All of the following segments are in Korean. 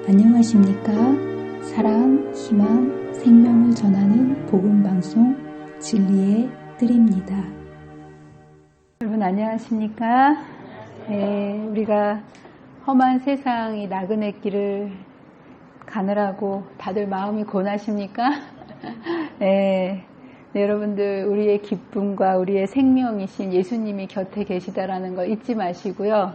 안녕하십니까? 사랑, 희망, 생명을 전하는 복음방송 진리의 뜰입니다. 여러분 안녕하십니까? 우리가 험한 세상이 나그네 길을 가느라고 다들 마음이 고나십니까? 여러분들 우리의 기쁨과 우리의 생명이신 예수님이 곁에 계시다라는 걸 잊지 마시고요.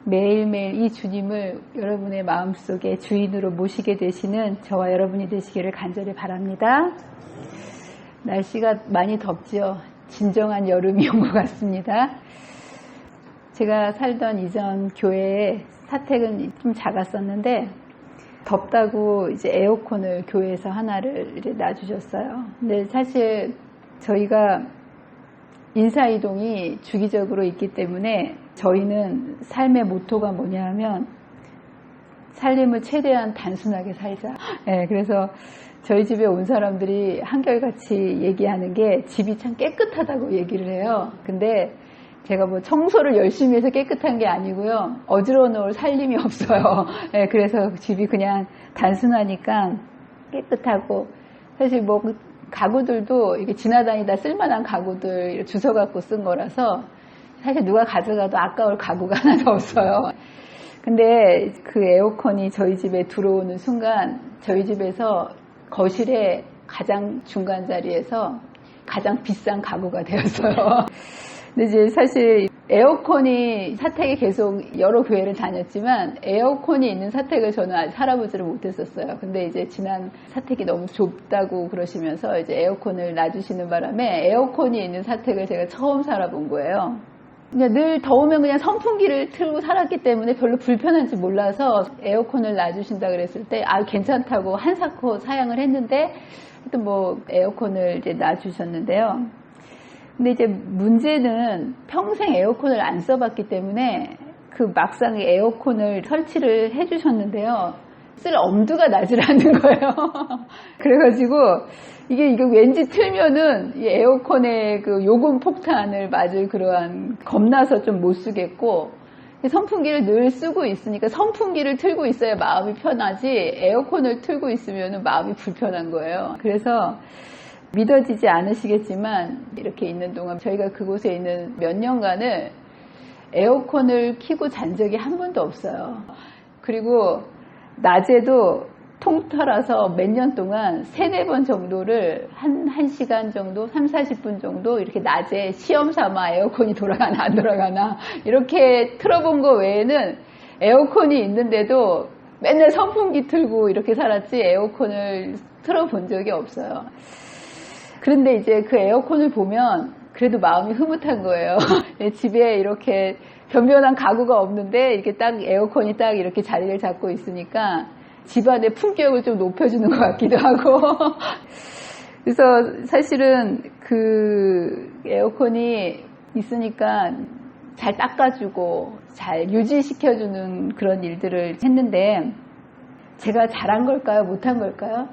매일매일 이 주님을 여러분의 마음속에 주인으로 모시게 되시는 저와 여러분이 되시기를 간절히 바랍니다. 날씨가 많이 덥죠. 진정한 여름이 온 것 같습니다. 제가 살던 이전 교회에 사택은 좀 작았었는데 덥다고 이제 에어컨을 교회에서 하나를 놔주셨어요. 근데 사실 저희가 인사이동이 주기적으로 있기 때문에 저희는 삶의 모토가 뭐냐 하면 살림을 최대한 단순하게 살자. 그래서 저희 집에 온 사람들이 한결같이 얘기하는 게 집이 참 깨끗하다고 얘기를 해요. 근데 제가 뭐 청소를 열심히 해서 깨끗한 게 아니고요. 어지러워 놓을 살림이 없어요. 그래서 집이 그냥 단순하니까 깨끗하고 사실 뭐 가구들도 이게 지나다니다 쓸만한 가구들 주워 갖고 쓴 거라서 사실 누가 가져가도 아까울 가구가 하나도 없어요. 근데 그 에어컨이 저희 집에 들어오는 순간 저희 집에서 거실에 가장 중간 자리에서 가장 비싼 가구가 되었어요. 근데 이제 사실 에어컨이 사택에 계속 여러 교회를 다녔지만 에어컨이 있는 사택을 저는 아직 살아보지를 못했었어요. 근데 이제 지난 사택이 너무 좁다고 그러시면서 이제 에어컨을 놔주시는 바람에 에어컨이 있는 사택을 제가 처음 살아본 거예요. 그냥 늘 더우면 그냥 선풍기를 틀고 살았기 때문에 별로 불편한지 몰라서 에어컨을 놔주신다 그랬을 때 괜찮다고 한사코 사양을 했는데 하여튼 뭐 에어컨을 이제 놔주셨는데요. 근데 이제 문제는 평생 에어컨을 안 써봤기 때문에 그 막상 에어컨을 설치를 해주셨는데요. 쓸 엄두가 나질 않는 거예요. 그래가지고 이게 왠지 틀면은 이 에어컨의 그 요금 폭탄을 맞을 그러한 겁나서 좀 못 쓰겠고 선풍기를 늘 쓰고 있으니까 선풍기를 틀고 있어야 마음이 편하지 에어컨을 틀고 있으면 마음이 불편한 거예요. 그래서 믿어지지 않으시겠지만 이렇게 있는 동안 저희가 그곳에 있는 몇 년간을 에어컨을 켜고 잔 적이 한 번도 없어요. 그리고 낮에도 통틀어서 몇 년 동안 3-4번 정도를 한 시간 정도, 30-40분 정도 이렇게 낮에 시험 삼아 에어컨이 돌아가나 안 돌아가나 이렇게 틀어본 거 외에는 에어컨이 있는데도 맨날 선풍기 틀고 이렇게 살았지 에어컨을 틀어본 적이 없어요. 그런데 이제 그 에어컨을 보면 그래도 마음이 흐뭇한 거예요. 집에 이렇게 변변한 가구가 없는데 이렇게 딱 에어컨이 딱 이렇게 자리를 잡고 있으니까 집안의 품격을 좀 높여주는 것 같기도 하고. 그래서 사실은 그 에어컨이 있으니까 잘 닦아주고 잘 유지시켜주는 그런 일들을 했는데 제가 잘한 걸까요? 못한 걸까요?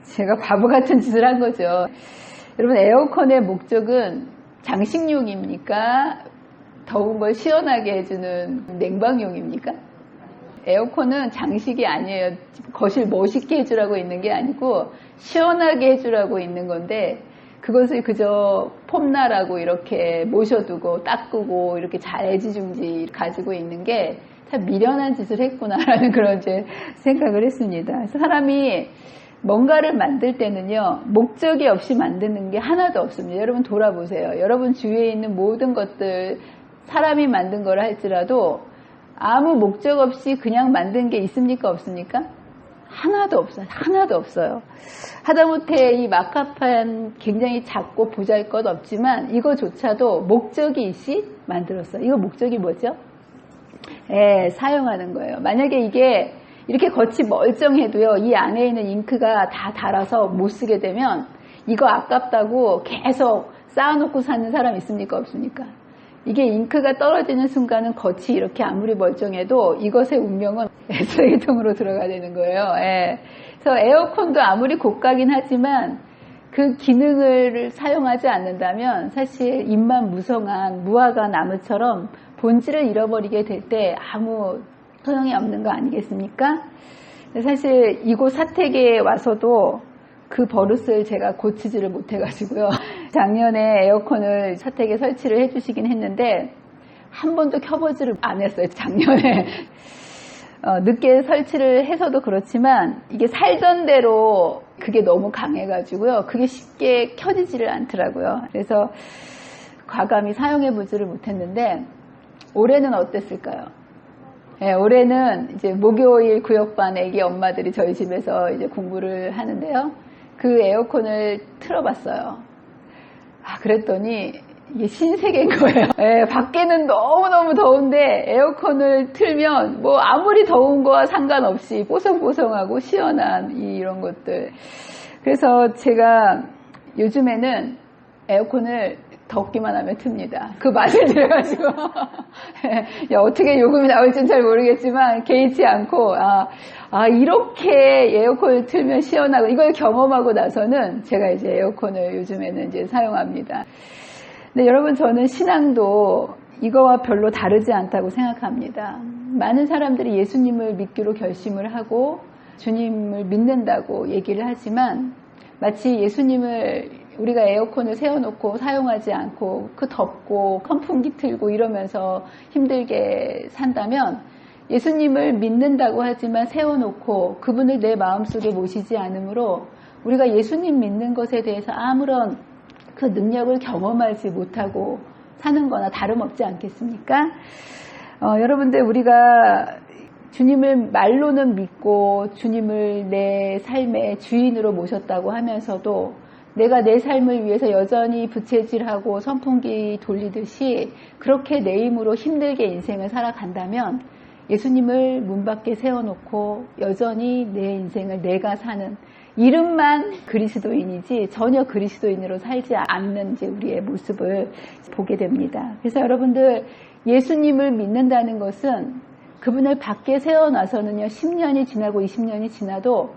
제가 바보 같은 짓을 한 거죠. 여러분 에어컨의 목적은 장식용입니까? 더운 걸 시원하게 해주는 냉방용입니까? 에어컨은 장식이 아니에요. 거실 멋있게 해주라고 있는 게 아니고 시원하게 해주라고 있는 건데 그것을 그저 폼나라고 이렇게 모셔두고 닦고 이렇게 잘 애지중지 가지고 있는 게 참 미련한 짓을 했구나라는 그런 이제 생각을 했습니다. 그래서 사람이 뭔가를 만들 때는요, 목적이 없이 만드는 게 하나도 없습니다. 여러분 돌아보세요. 여러분 주위에 있는 모든 것들, 사람이 만든 거라 할지라도 아무 목적 없이 그냥 만든 게 있습니까? 없습니까? 하나도 없어요. 하나도 없어요. 하다못해 이 마카판 굉장히 작고 보잘것 없지만 이거조차도 목적이 있이 만들었어요. 이거 목적이 뭐죠? 사용하는 거예요. 만약에 이게 이렇게 겉이 멀쩡해도요, 이 안에 있는 잉크가 다 닳아서 못 쓰게 되면 이거 아깝다고 계속 쌓아놓고 사는 사람 있습니까? 없습니까? 이게 잉크가 떨어지는 순간은 겉이 이렇게 아무리 멀쩡해도 이것의 운명은 쓰레기통으로 들어가야 되는 거예요. 그래서 에어컨도 아무리 고가긴 하지만 그 기능을 사용하지 않는다면 사실 입만 무성한 무화과 나무처럼 본질을 잃어버리게 될 때 아무 소용이 없는 거 아니겠습니까? 사실 이곳 사택에 와서도 그 버릇을 제가 고치지를 못해가지고요. 작년에 에어컨을 사택에 설치를 해주시긴 했는데 한 번도 켜보지를 안 했어요. 작년에. 늦게 설치를 해서도 그렇지만 이게 살던 대로 그게 너무 강해가지고요. 그게 쉽게 켜지지를 않더라고요. 그래서 과감히 사용해보지를 못했는데 올해는 어땠을까요? 네, 올해는 이제 목요일 구역반 애기 엄마들이 저희 집에서 이제 공부를 하는데요. 그 에어컨을 틀어봤어요. 그랬더니 이게 신세계인 거예요. 네, 밖에는 너무너무 더운데 에어컨을 틀면 뭐 아무리 더운 거와 상관없이 뽀송뽀송하고 시원한 이런 것들. 그래서 제가 요즘에는 에어컨을 덥기만 하면 틉니다. 그 맛을 들여가지고 어떻게 요금이 나올지는 잘 모르겠지만 개의치 않고 이렇게 에어컨을 틀면 시원하고 이걸 경험하고 나서는 제가 이제 에어컨을 요즘에는 이제 사용합니다. 근데 여러분 저는 신앙도 이거와 별로 다르지 않다고 생각합니다. 많은 사람들이 예수님을 믿기로 결심을 하고 주님을 믿는다고 얘기를 하지만 마치 예수님을 우리가 에어컨을 세워놓고 사용하지 않고 그 덥고 선풍기 틀고 이러면서 힘들게 산다면 예수님을 믿는다고 하지만 세워놓고 그분을 내 마음속에 모시지 않으므로 우리가 예수님 믿는 것에 대해서 아무런 그 능력을 경험하지 못하고 사는 거나 다름없지 않겠습니까? 여러분들 우리가 주님을 말로는 믿고 주님을 내 삶의 주인으로 모셨다고 하면서도 내가 내 삶을 위해서 여전히 부채질하고 선풍기 돌리듯이 그렇게 내 힘으로 힘들게 인생을 살아간다면 예수님을 문 밖에 세워놓고 여전히 내 인생을 내가 사는 이름만 그리스도인이지 전혀 그리스도인으로 살지 않는 이제 우리의 모습을 보게 됩니다. 그래서 여러분들 예수님을 믿는다는 것은 그분을 밖에 세워놔서는요 10년이 지나고 20년이 지나도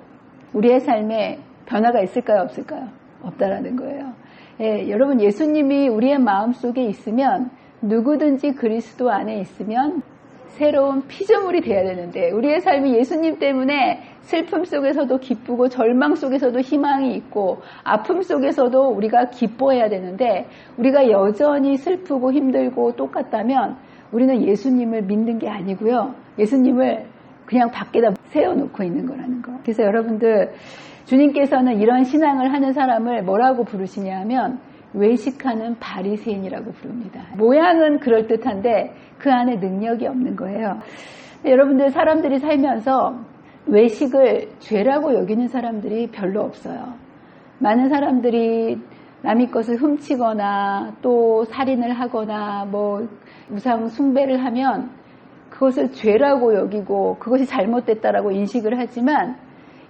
우리의 삶에 변화가 있을까요 없을까요? 없다라는 거예요. 예, 여러분 예수님이 우리의 마음속에 있으면 누구든지 그리스도 안에 있으면 새로운 피조물이 돼야 되는데 우리의 삶이 예수님 때문에 슬픔 속에서도 기쁘고 절망 속에서도 희망이 있고 아픔 속에서도 우리가 기뻐해야 되는데 우리가 여전히 슬프고 힘들고 똑같다면 우리는 예수님을 믿는 게 아니고요. 예수님을 그냥 밖에다 세워놓고 있는 거라는 거. 그래서 여러분들 주님께서는 이런 신앙을 하는 사람을 뭐라고 부르시냐 하면 외식하는 바리새인이라고 부릅니다. 모양은 그럴듯한데 그 안에 능력이 없는 거예요. 여러분들 사람들이 살면서 외식을 죄라고 여기는 사람들이 별로 없어요. 많은 사람들이 남의 것을 훔치거나 또 살인을 하거나 뭐 우상 숭배를 하면 그것을 죄라고 여기고 그것이 잘못됐다라고 인식을 하지만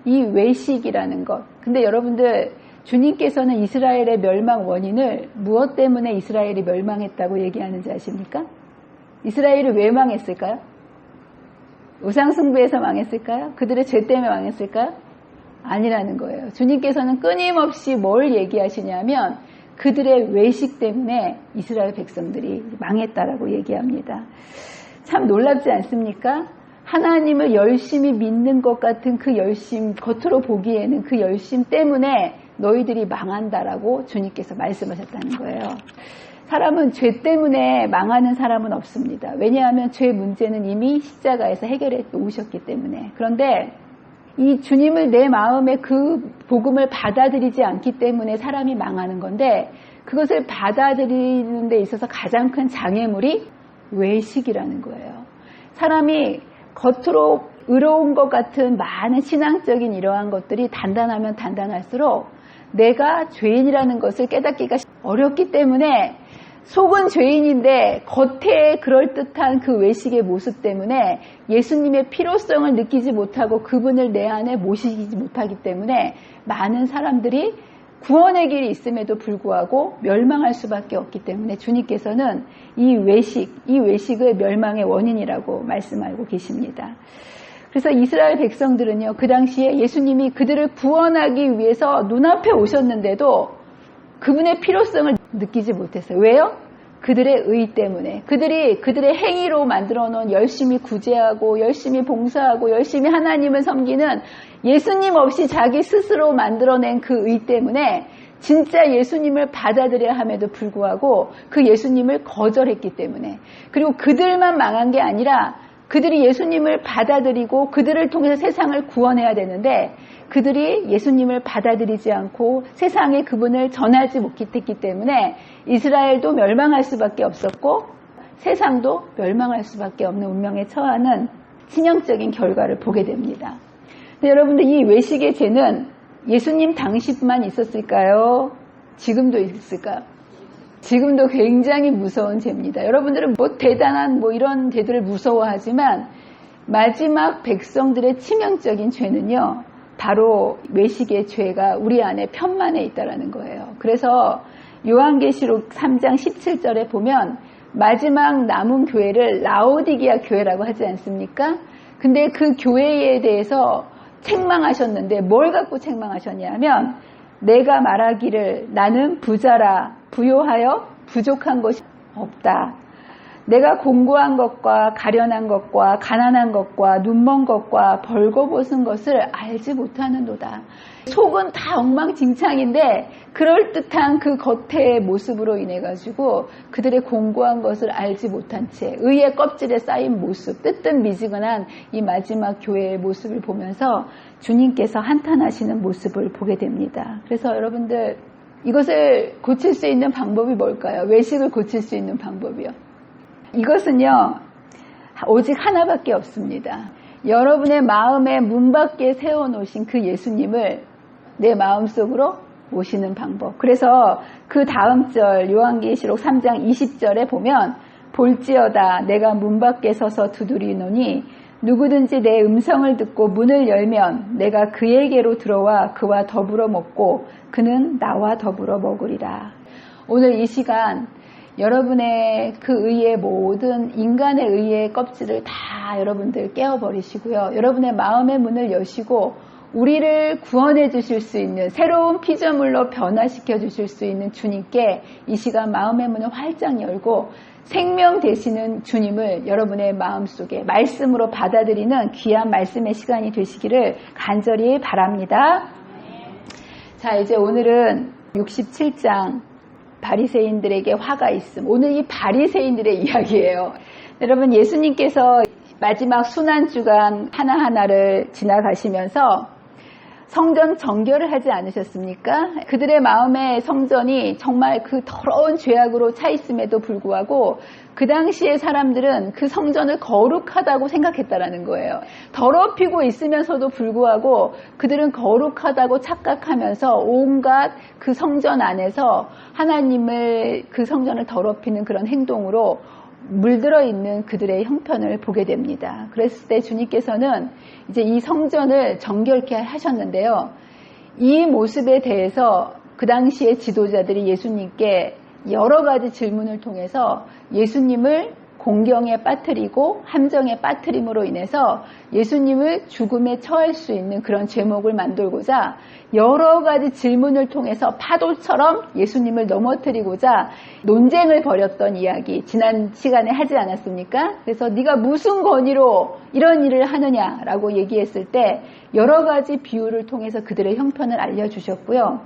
이 외식이라는 것. 근데 여러분들 주님께서는 이스라엘의 멸망 원인을 무엇 때문에 이스라엘이 멸망했다고 얘기하는지 아십니까? 이스라엘이 왜 망했을까요? 우상 숭배에서 망했을까요? 그들의 죄 때문에 망했을까요? 아니라는 거예요. 주님께서는 끊임없이 뭘 얘기하시냐면 그들의 외식 때문에 이스라엘 백성들이 망했다라고 얘기합니다. 참 놀랍지 않습니까? 하나님을 열심히 믿는 것 같은 그 열심, 겉으로 보기에는 그 열심 때문에 너희들이 망한다라고 주님께서 말씀하셨다는 거예요. 사람은 죄 때문에 망하는 사람은 없습니다. 왜냐하면 죄 문제는 이미 십자가에서 해결해 놓으셨기 때문에. 그런데 이 주님을 내 마음에 그 복음을 받아들이지 않기 때문에 사람이 망하는 건데 그것을 받아들이는 데 있어서 가장 큰 장애물이 외식이라는 거예요. 사람이 겉으로 의로운 것 같은 많은 신앙적인 이러한 것들이 단단하면 단단할수록 내가 죄인이라는 것을 깨닫기가 어렵기 때문에 속은 죄인인데 겉에 그럴듯한 그 외식의 모습 때문에 예수님의 필요성을 느끼지 못하고 그분을 내 안에 모시지 못하기 때문에 많은 사람들이 구원의 길이 있음에도 불구하고 멸망할 수밖에 없기 때문에 주님께서는 이 외식을 멸망의 원인이라고 말씀하고 계십니다. 그래서 이스라엘 백성들은요, 그 당시에 예수님이 그들을 구원하기 위해서 눈앞에 오셨는데도 그분의 필요성을 느끼지 못했어요. 왜요? 그들의 의 때문에, 그들의 행위로 만들어 놓은 열심히 구제하고 열심히 봉사하고 열심히 하나님을 섬기는 예수님 없이 자기 스스로 만들어낸 그 의 때문에 진짜 예수님을 받아들여야 함에도 불구하고 그 예수님을 거절했기 때문에, 그리고 그들만 망한 게 아니라 그들이 예수님을 받아들이고 그들을 통해서 세상을 구원해야 되는데 그들이 예수님을 받아들이지 않고 세상에 그분을 전하지 못했기 때문에 이스라엘도 멸망할 수밖에 없었고 세상도 멸망할 수밖에 없는 운명에 처하는 치명적인 결과를 보게 됩니다. 근데 여러분들, 이 외식의 죄는 예수님 당시만 있었을까요? 지금도 있을까요? 지금도 굉장히 무서운 죄입니다. 여러분들은 대단한 이런 죄들을 무서워하지만 마지막 백성들의 치명적인 죄는요, 바로 외식의 죄가 우리 안에 편만에 있다라는 거예요. 그래서 요한계시록 3장 17절에 보면 마지막 남은 교회를 라오디게아 교회라고 하지 않습니까? 근데 그 교회에 대해서 책망하셨는데 뭘 갖고 책망하셨냐면, 내가 말하기를 나는 부자라 부요하여 부족한 것이 없다. 내가 공고한 것과 가련한 것과 가난한 것과 눈먼 것과 벌거벗은 것을 알지 못하는도다. 속은 다 엉망진창인데 그럴듯한 그 겉의 모습으로 인해 가지고 그들의 공고한 것을 알지 못한 채 의의 껍질에 쌓인 모습, 뜨뜻미지근한 이 마지막 교회의 모습을 보면서 주님께서 한탄하시는 모습을 보게 됩니다. 그래서 여러분들, 이것을 고칠 수 있는 방법이 뭘까요? 외식을 고칠 수 있는 방법이요. 이것은요, 오직 하나밖에 없습니다. 여러분의 마음의 문 밖에 세워놓으신 그 예수님을 내 마음속으로 모시는 방법. 그래서 그 다음 절 요한계시록 3장 20절에 보면, 볼지어다 내가 문 밖에 서서 두드리노니 누구든지 내 음성을 듣고 문을 열면 내가 그에게로 들어와 그와 더불어 먹고 그는 나와 더불어 먹으리라. 오늘 이 시간 여러분의 그 의의 모든 인간의 의의 껍질을 다 여러분들 깨어버리시고요. 여러분의 마음의 문을 여시고 우리를 구원해 주실 수 있는, 새로운 피조물로 변화시켜 주실 수 있는 주님께 이 시간 마음의 문을 활짝 열고 생명 되시는 주님을 여러분의 마음속에 말씀으로 받아들이는 귀한 말씀의 시간이 되시기를 간절히 바랍니다. 자, 이제 오늘은 67장 바리새인들에게 화가 있음. 오늘 이 바리새인들의 이야기예요. 여러분, 예수님께서 마지막 순환주간 하나하나를 지나가시면서 성전 정결을 하지 않으셨습니까? 그들의 마음의 성전이 정말 그 더러운 죄악으로 차 있음에도 불구하고 그 당시의 사람들은 그 성전을 거룩하다고 생각했다라는 거예요. 더럽히고 있으면서도 불구하고 그들은 거룩하다고 착각하면서 온갖 그 성전 안에서 하나님을, 그 성전을 더럽히는 그런 행동으로 물들어 있는 그들의 형편을 보게 됩니다. 그랬을 때 주님께서는 이제 이 성전을 정결케 하셨는데요. 이 모습에 대해서 그 당시의 지도자들이 예수님께 여러 가지 질문을 통해서 예수님을 공경에 빠뜨리고 함정에 빠뜨림으로 인해서 예수님을 죽음에 처할 수 있는 그런 죄목을 만들고자 여러 가지 질문을 통해서 파도처럼 예수님을 넘어뜨리고자 논쟁을 벌였던 이야기 지난 시간에 하지 않았습니까? 그래서 네가 무슨 권위로 이런 일을 하느냐라고 얘기했을 때 여러 가지 비유를 통해서 그들의 형편을 알려주셨고요.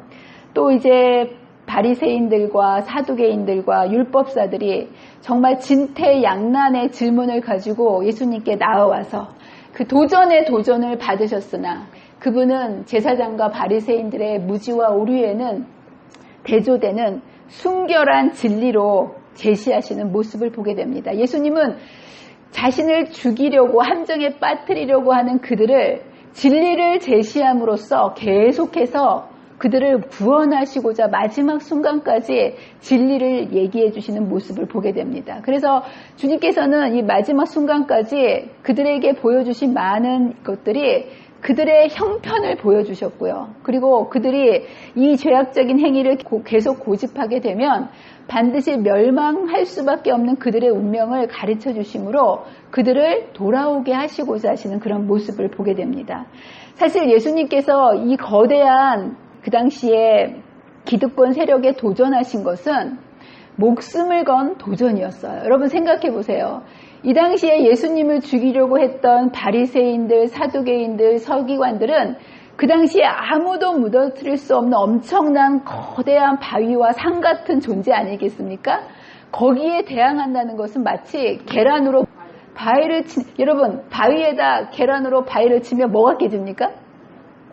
또 이제 바리새인들과 사두개인들과 율법사들이 정말 진퇴양난의 질문을 가지고 예수님께 나와서 그 도전에 도전을 받으셨으나 그분은 제사장과 바리새인들의 무지와 오류에는 대조되는 순결한 진리로 제시하시는 모습을 보게 됩니다. 예수님은 자신을 죽이려고 함정에 빠뜨리려고 하는 그들을 진리를 제시함으로써 계속해서 그들을 구원하시고자 마지막 순간까지 진리를 얘기해 주시는 모습을 보게 됩니다. 그래서 주님께서는 이 마지막 순간까지 그들에게 보여주신 많은 것들이 그들의 형편을 보여주셨고요. 그리고 그들이 이 죄악적인 행위를 계속 고집하게 되면 반드시 멸망할 수밖에 없는 그들의 운명을 가르쳐 주심으로 그들을 돌아오게 하시고자 하시는 그런 모습을 보게 됩니다. 사실 예수님께서 이 거대한 그 당시에 기득권 세력에 도전하신 것은 목숨을 건 도전이었어요. 여러분 생각해 보세요. 이 당시에 예수님을 죽이려고 했던 바리새인들, 사두개인들, 서기관들은 그 당시에 아무도 무너뜨릴 수 없는 엄청난 거대한 바위와 산 같은 존재 아니겠습니까? 거기에 대항한다는 것은 마치 계란으로 바위를 여러분 바위에다 계란으로 바위를 치면 뭐가 깨집니까?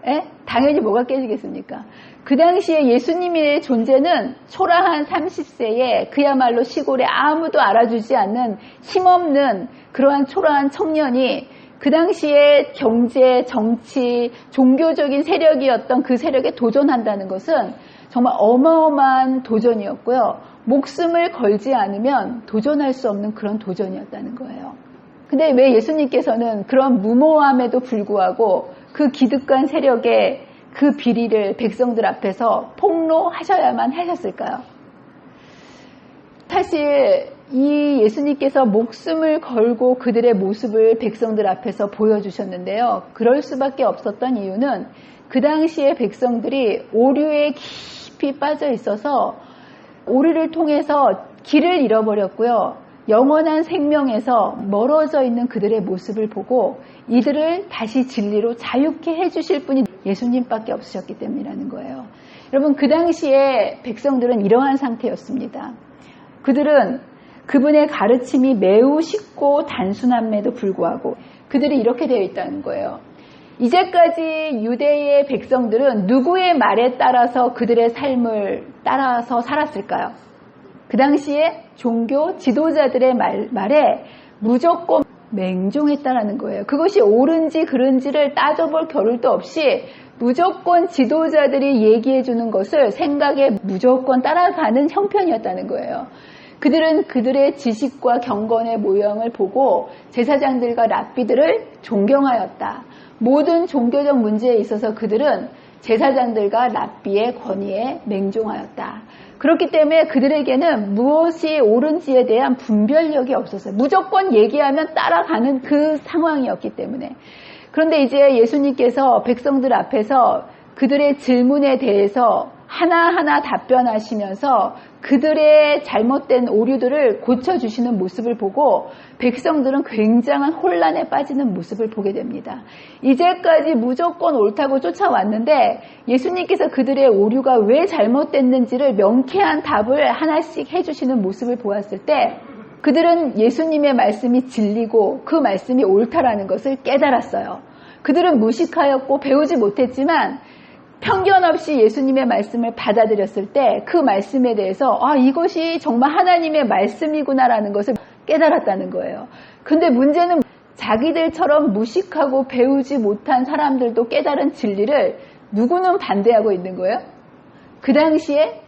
에? 당연히 뭐가 깨지겠습니까? 그 당시에 예수님의 존재는 초라한 30세에 그야말로 시골에 아무도 알아주지 않는 힘없는 그러한 초라한 청년이 그 당시에 경제, 정치, 종교적인 세력이었던 그 세력에 도전한다는 것은 정말 어마어마한 도전이었고요. 목숨을 걸지 않으면 도전할 수 없는 그런 도전이었다는 거예요. 근데 왜 예수님께서는 그런 무모함에도 불구하고 그 기득권 세력의 그 비리를 백성들 앞에서 폭로하셔야만 하셨을까요? 사실 이 예수님께서 목숨을 걸고 그들의 모습을 백성들 앞에서 보여주셨는데요. 그럴 수밖에 없었던 이유는 그 당시에 백성들이 오류에 깊이 빠져 있어서 오류를 통해서 길을 잃어버렸고요. 영원한 생명에서 멀어져 있는 그들의 모습을 보고 이들을 다시 진리로 자유케 해주실 분이 예수님밖에 없으셨기 때문이라는 거예요. 여러분 그 당시에 백성들은 이러한 상태였습니다. 그들은 그분의 가르침이 매우 쉽고 단순함에도 불구하고 그들이 이렇게 되어 있다는 거예요. 이제까지 유대의 백성들은 누구의 말에 따라서 그들의 삶을 따라서 살았을까요? 그 당시에 종교 지도자들의 말에 무조건 맹종했다라는 거예요. 그것이 옳은지 그른지를 따져볼 겨를도 없이 무조건 지도자들이 얘기해 주는 것을 생각에 무조건 따라가는 형편이었다는 거예요. 그들은 그들의 지식과 경건의 모형을 보고 제사장들과 랍비들을 존경하였다. 모든 종교적 문제에 있어서 그들은 제사장들과 랍비의 권위에 맹종하였다. 그렇기 때문에 그들에게는 무엇이 옳은지에 대한 분별력이 없었어요. 무조건 얘기하면 따라가는 그 상황이었기 때문에. 그런데 이제 예수님께서 백성들 앞에서 그들의 질문에 대해서 하나하나 답변하시면서 그들의 잘못된 오류들을 고쳐주시는 모습을 보고 백성들은 굉장한 혼란에 빠지는 모습을 보게 됩니다. 이제까지 무조건 옳다고 쫓아왔는데 예수님께서 그들의 오류가 왜 잘못됐는지를 명쾌한 답을 하나씩 해주시는 모습을 보았을 때 그들은 예수님의 말씀이 진리고 그 말씀이 옳다라는 것을 깨달았어요. 그들은 무식하였고 배우지 못했지만 편견 없이 예수님의 말씀을 받아들였을 때 그 말씀에 대해서 이것이 정말 하나님의 말씀이구나라는 것을 깨달았다는 거예요. 근데 문제는 자기들처럼 무식하고 배우지 못한 사람들도 깨달은 진리를 누구는 반대하고 있는 거예요? 그 당시에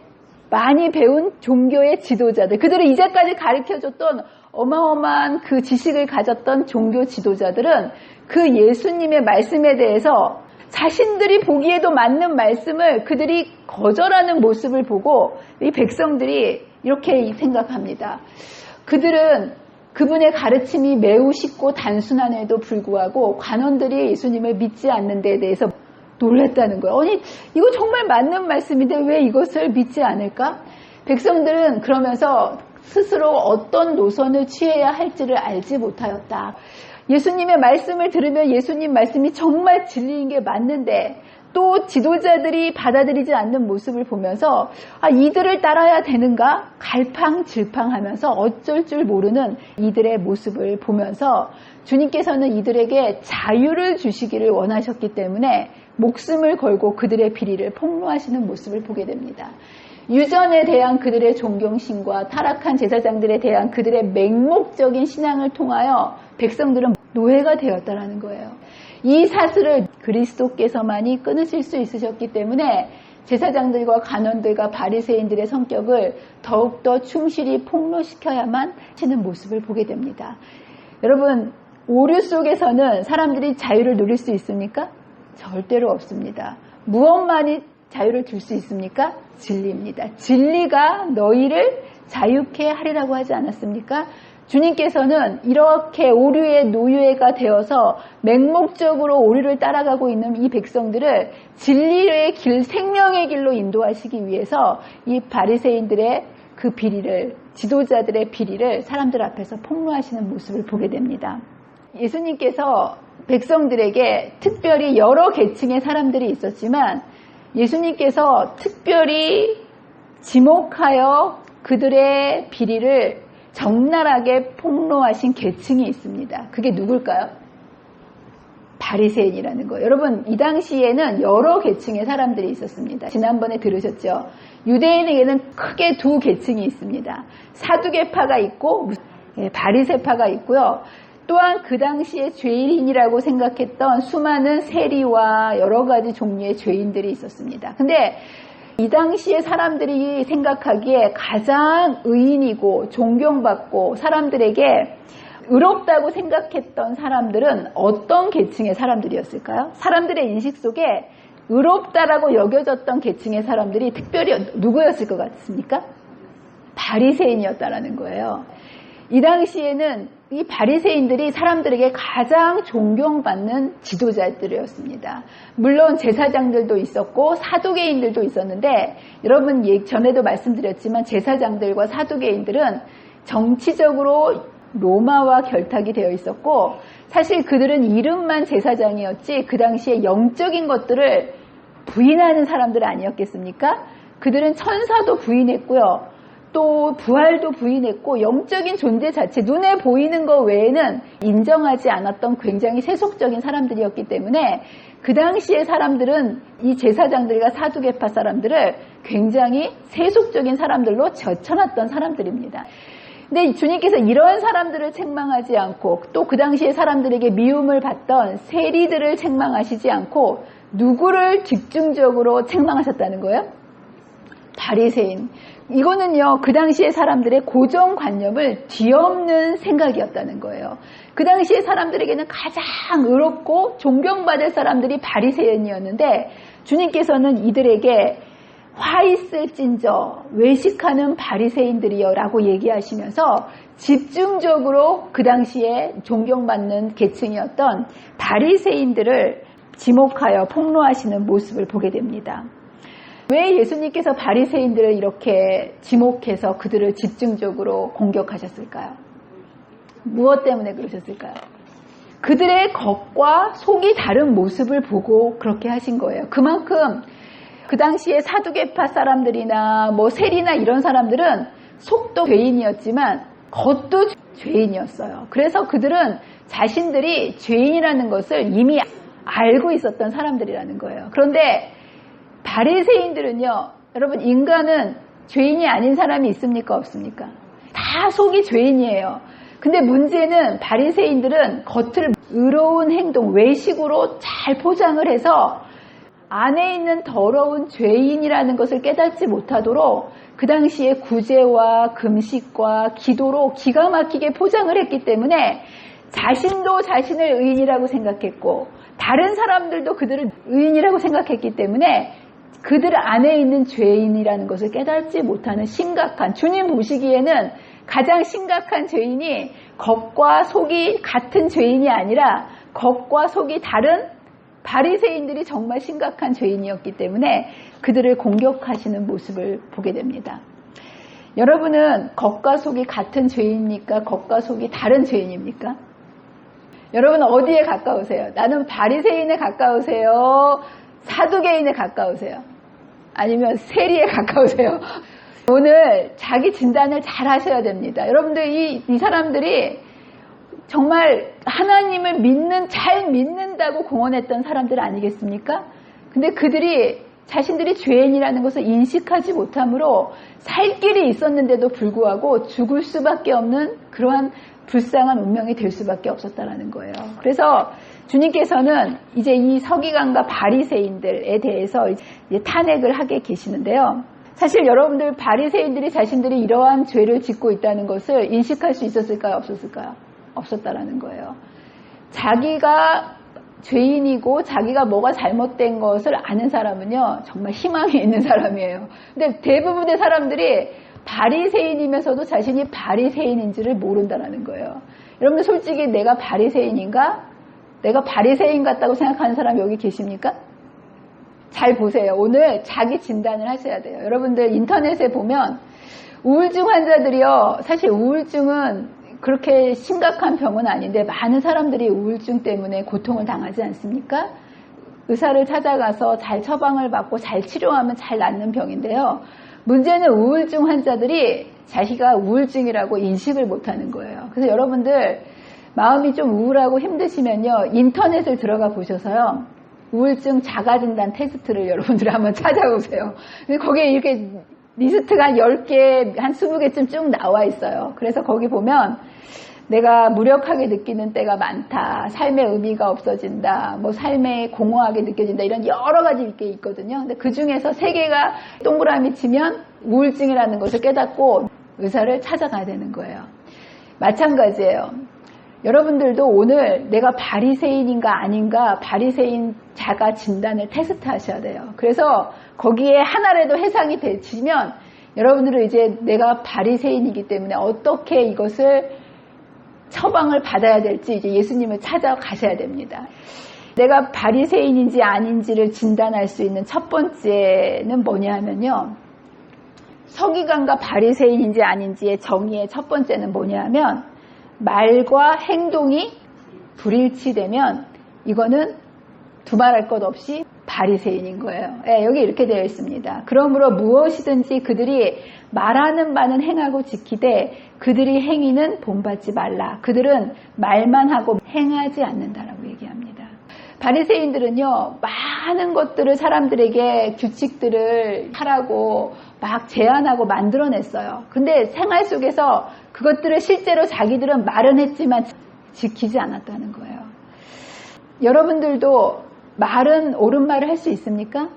많이 배운 종교의 지도자들, 그들을 이제까지 가르쳐줬던 어마어마한 그 지식을 가졌던 종교 지도자들은 그 예수님의 말씀에 대해서 자신들이 보기에도 맞는 말씀을 그들이 거절하는 모습을 보고 이 백성들이 이렇게 생각합니다. 그들은 그분의 가르침이 매우 쉽고 단순함에도 불구하고 관원들이 예수님을 믿지 않는 데에 대해서 놀랐다는 거예요. 아니 이거 정말 맞는 말씀인데 왜 이것을 믿지 않을까? 백성들은 그러면서 스스로 어떤 노선을 취해야 할지를 알지 못하였다. 예수님의 말씀을 들으면 예수님 말씀이 정말 진리인 게 맞는데 또 지도자들이 받아들이지 않는 모습을 보면서 이들을 따라야 되는가? 갈팡질팡하면서 어쩔 줄 모르는 이들의 모습을 보면서 주님께서는 이들에게 자유를 주시기를 원하셨기 때문에 목숨을 걸고 그들의 비리를 폭로하시는 모습을 보게 됩니다. 유전에 대한 그들의 존경심과 타락한 제사장들에 대한 그들의 맹목적인 신앙을 통하여 백성들은 노예가 되었다라는 거예요. 이 사슬을 그리스도께서만이 끊으실 수 있으셨기 때문에 제사장들과 간원들과 바리새인들의 성격을 더욱더 충실히 폭로시켜야만 하시는 모습을 보게 됩니다. 여러분, 오류 속에서는 사람들이 자유를 누릴 수 있습니까? 절대로 없습니다. 무엇만이 자유를 줄 수 있습니까? 진리입니다. 진리가 너희를 자유케 하리라고 하지 않았습니까? 주님께서는 이렇게 오류의 노예가 되어서 맹목적으로 오류를 따라가고 있는 이 백성들을 진리의 길, 생명의 길로 인도하시기 위해서 이 바리새인들의 그 비리를, 지도자들의 비리를 사람들 앞에서 폭로하시는 모습을 보게 됩니다. 예수님께서 백성들에게 특별히 여러 계층의 사람들이 있었지만 예수님께서 특별히 지목하여 그들의 비리를 적나라하게 폭로하신 계층이 있습니다. 그게 누굴까요? 바리새인이라는 거예요. 여러분, 이 당시에는 여러 계층의 사람들이 있었습니다. 지난번에 들으셨죠? 유대인에게는 크게 두 계층이 있습니다. 사두개파가 있고 바리새파가 있고요. 또한 그 당시에 죄인이라고 생각했던 수많은 세리와 여러 가지 종류의 죄인들이 있었습니다. 근데 이 당시에 사람들이 생각하기에 가장 의인이고 존경받고 사람들에게 의롭다고 생각했던 사람들은 어떤 계층의 사람들이었을까요? 사람들의 인식 속에 의롭다라고 여겨졌던 계층의 사람들이 특별히 누구였을 것 같습니까? 바리새인이었다라는 거예요. 이 당시에는 이 바리새인들이 사람들에게 가장 존경받는 지도자들이었습니다. 물론 제사장들도 있었고 사두개인들도 있었는데 여러분 전에도 말씀드렸지만 제사장들과 사두개인들은 정치적으로 로마와 결탁이 되어 있었고 사실 그들은 이름만 제사장이었지 그 당시에 영적인 것들을 부인하는 사람들 아니었겠습니까? 그들은 천사도 부인했고요. 또 부활도 부인했고 영적인 존재 자체 눈에 보이는 것 외에는 인정하지 않았던 굉장히 세속적인 사람들이었기 때문에 그 당시의 사람들은 이 제사장들과 사두개파 사람들을 굉장히 세속적인 사람들로 젖혀놨던 사람들입니다. 근데 주님께서 이런 사람들을 책망하지 않고 또 그 당시에 사람들에게 미움을 받던 세리들을 책망하시지 않고 누구를 집중적으로 책망하셨다는 거예요? 바리새인. 이거는요, 그 당시에 사람들의 고정관념을 뒤엎는 생각이었다는 거예요. 그 당시에 사람들에게는 가장 의롭고 존경받을 사람들이 바리새인이었는데 주님께서는 이들에게 화 있을진저 외식하는 바리새인들이여 라고 얘기하시면서 집중적으로 그 당시에 존경받는 계층이었던 바리새인들을 지목하여 폭로하시는 모습을 보게 됩니다. 왜 예수님께서 바리새인들을 이렇게 지목해서 그들을 집중적으로 공격하셨을까요? 무엇 때문에 그러셨을까요? 그들의 겉과 속이 다른 모습을 보고 그렇게 하신 거예요. 그만큼 그 당시에 사두개파 사람들이나 세리나 이런 사람들은 속도 죄인이었지만 겉도 죄인이었어요. 그래서 그들은 자신들이 죄인이라는 것을 이미 알고 있었던 사람들이라는 거예요. 그런데 바리새인들은요, 여러분 인간은 죄인이 아닌 사람이 있습니까? 없습니까? 다 속이 죄인이에요. 근데 문제는 바리새인들은 겉을 의로운 행동, 외식으로 잘 포장을 해서 안에 있는 더러운 죄인이라는 것을 깨닫지 못하도록 그 당시에 구제와 금식과 기도로 기가 막히게 포장을 했기 때문에 자신도 자신을 의인이라고 생각했고 다른 사람들도 그들을 의인이라고 생각했기 때문에 그들 안에 있는 죄인이라는 것을 깨닫지 못하는 심각한, 주님 보시기에는 가장 심각한 죄인이 겉과 속이 같은 죄인이 아니라 겉과 속이 다른 바리새인들이 정말 심각한 죄인이었기 때문에 그들을 공격하시는 모습을 보게 됩니다. 여러분은 겉과 속이 같은 죄인입니까? 겉과 속이 다른 죄인입니까? 여러분 어디에 가까우세요? 나는 바리새인에 가까우세요? 사두개인에 가까우세요? 아니면 세리에 가까우세요? 오늘 자기 진단을 잘 하셔야 됩니다. 여러분들 이 사람들이 정말 하나님을 잘 믿는다고 공언했던 사람들 아니겠습니까? 근데 그들이 자신들이 죄인이라는 것을 인식하지 못함으로 살 길이 있었는데도 불구하고 죽을 수밖에 없는 그러한 불쌍한 운명이 될 수밖에 없었다라는 거예요. 그래서 주님께서는 이제 이 서기관과 바리새인들에 대해서 이제 탄핵을 하게 계시는데요. 사실 여러분들 바리새인들이 자신들이 이러한 죄를 짓고 있다는 것을 인식할 수 있었을까요? 없었을까요? 없었다라는 거예요. 자기가 죄인이고 자기가 뭐가 잘못된 것을 아는 사람은요 정말 희망이 있는 사람이에요. 근데 대부분의 사람들이 바리새인이면서도 자신이 바리새인인지를 모른다라는 거예요. 여러분들 솔직히 내가 바리새인인가? 내가 바리새인 같다고 생각하는 사람 여기 계십니까? 잘 보세요. 오늘 자기 진단을 하셔야 돼요. 여러분들 인터넷에 보면 우울증 환자들이요. 사실 우울증은 그렇게 심각한 병은 아닌데 많은 사람들이 우울증 때문에 고통을 당하지 않습니까? 의사를 찾아가서 잘 처방을 받고 잘 치료하면 잘 낫는 병인데요. 문제는 우울증 환자들이 자기가 우울증이라고 인식을 못하는 거예요. 그래서 여러분들 마음이 좀 우울하고 힘드시면요. 인터넷을 들어가 보셔서요. 우울증 자가진단 테스트를 여러분들이 한번 찾아보세요. 거기에 이렇게 리스트가 한 10개, 한 20개쯤 쭉 나와 있어요. 그래서 거기 보면 내가 무력하게 느끼는 때가 많다. 삶의 의미가 없어진다. 뭐 삶에 공허하게 느껴진다. 이런 여러 가지 이렇게 있거든요. 근데 그 중에서 3개가 동그라미 치면 우울증이라는 것을 깨닫고 의사를 찾아가야 되는 거예요. 마찬가지예요. 여러분들도 오늘 내가 바리새인인가 아닌가 바리새인 자가 진단을 테스트 하셔야 돼요. 그래서 거기에 하나라도 해상이 되시면 여러분들은 이제 내가 바리새인이기 때문에 어떻게 이것을 처방을 받아야 될지 이제 예수님을 찾아가셔야 됩니다. 내가 바리새인인지 아닌지를 진단할 수 있는 첫 번째는 뭐냐 하면요. 서기관과 바리새인인지 아닌지의 정의의 첫 번째는 뭐냐 하면 말과 행동이 불일치되면 이거는 두말할 것 없이 바리새인인 거예요. 네, 여기 이렇게 되어 있습니다. 그러므로 무엇이든지 그들이 말하는 바는 행하고 지키되 그들이 행위는 본받지 말라. 그들은 말만 하고 행하지 않는다라고 얘기합니다. 바리새인들은요, 많은 것들을 사람들에게 규칙들을 하라고 막 제안하고 만들어냈어요. 근데 생활 속에서 그것들을 실제로 자기들은 말은 했지만 지키지 않았다는 거예요. 여러분들도 말은 옳은 말을 할 수 있습니까?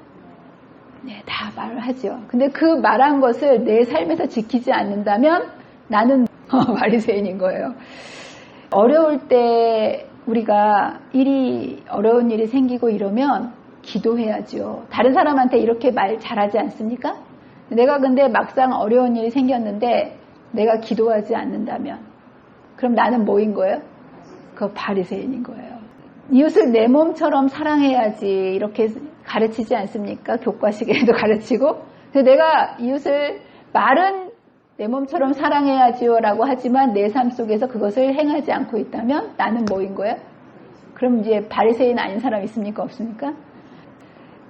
네, 다 말을 하죠. 근데 그 말한 것을 내 삶에서 지키지 않는다면 나는 바리새인인 거예요. 어려울 때 우리가 어려운 일이 생기고 이러면 기도해야죠. 다른 사람한테 이렇게 말 잘하지 않습니까? 내가 근데 막상 어려운 일이 생겼는데 내가 기도하지 않는다면 그럼 나는 뭐인 거예요? 그 바리새인인 거예요. 이웃을 내 몸처럼 사랑해야지 이렇게 가르치지 않습니까? 교과식에도 가르치고. 그래서 내가 이웃을 말은 내 몸처럼 사랑해야지요 라고 하지만 내 삶 속에서 그것을 행하지 않고 있다면 나는 뭐인 거예요? 그럼 이제 바리새인 아닌 사람 있습니까? 없습니까?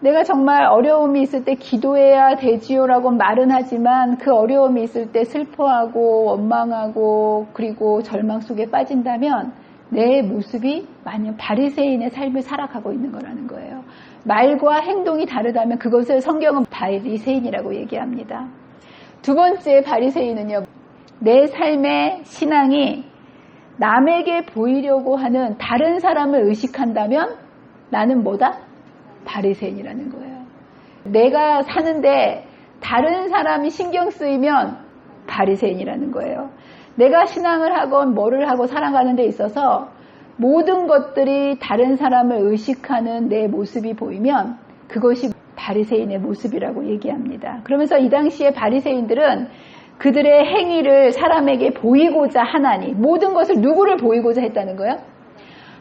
내가 정말 어려움이 있을 때 기도해야 되지요 라고 말은 하지만 그 어려움이 있을 때 슬퍼하고 원망하고 그리고 절망 속에 빠진다면 내 모습이 만약 바리새인의 삶을 살아가고 있는 거라는 거예요. 말과 행동이 다르다면 그것을 성경은 바리새인이라고 얘기합니다. 두 번째 바리새인은요. 내 삶의 신앙이 남에게 보이려고 하는 다른 사람을 의식한다면 나는 뭐다? 바리새인이라는 거예요. 내가 사는데 다른 사람이 신경 쓰이면 바리새인이라는 거예요. 내가 신앙을 하건 뭐를 하고 살아가는 데 있어서 모든 것들이 다른 사람을 의식하는 내 모습이 보이면 그것이 바리새인의 모습이라고 얘기합니다. 그러면서 이 당시에 바리새인들은 그들의 행위를 사람에게 보이고자 하나니 모든 것을 누구를 보이고자 했다는 거예요?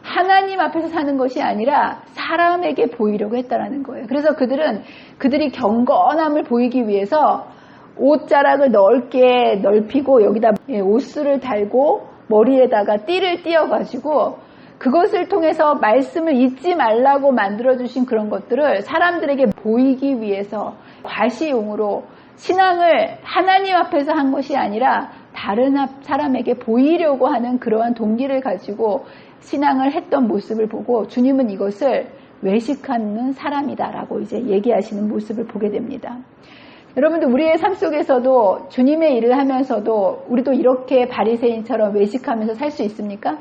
하나님 앞에서 사는 것이 아니라 사람에게 보이려고 했다는 거예요. 그래서 그들이 경건함을 보이기 위해서 옷자락을 넓게 넓히고 여기다 옷수를 달고 머리에다가 띠를 띄어가지고 그것을 통해서 말씀을 잊지 말라고 만들어주신 그런 것들을 사람들에게 보이기 위해서 과시용으로 신앙을 하나님 앞에서 한 것이 아니라 다른 사람에게 보이려고 하는 그러한 동기를 가지고 신앙을 했던 모습을 보고 주님은 이것을 외식하는 사람이다라고 이제 얘기하시는 모습을 보게 됩니다. 여러분들 우리의 삶 속에서도 주님의 일을 하면서도 우리도 이렇게 바리새인처럼 외식하면서 살 수 있습니까?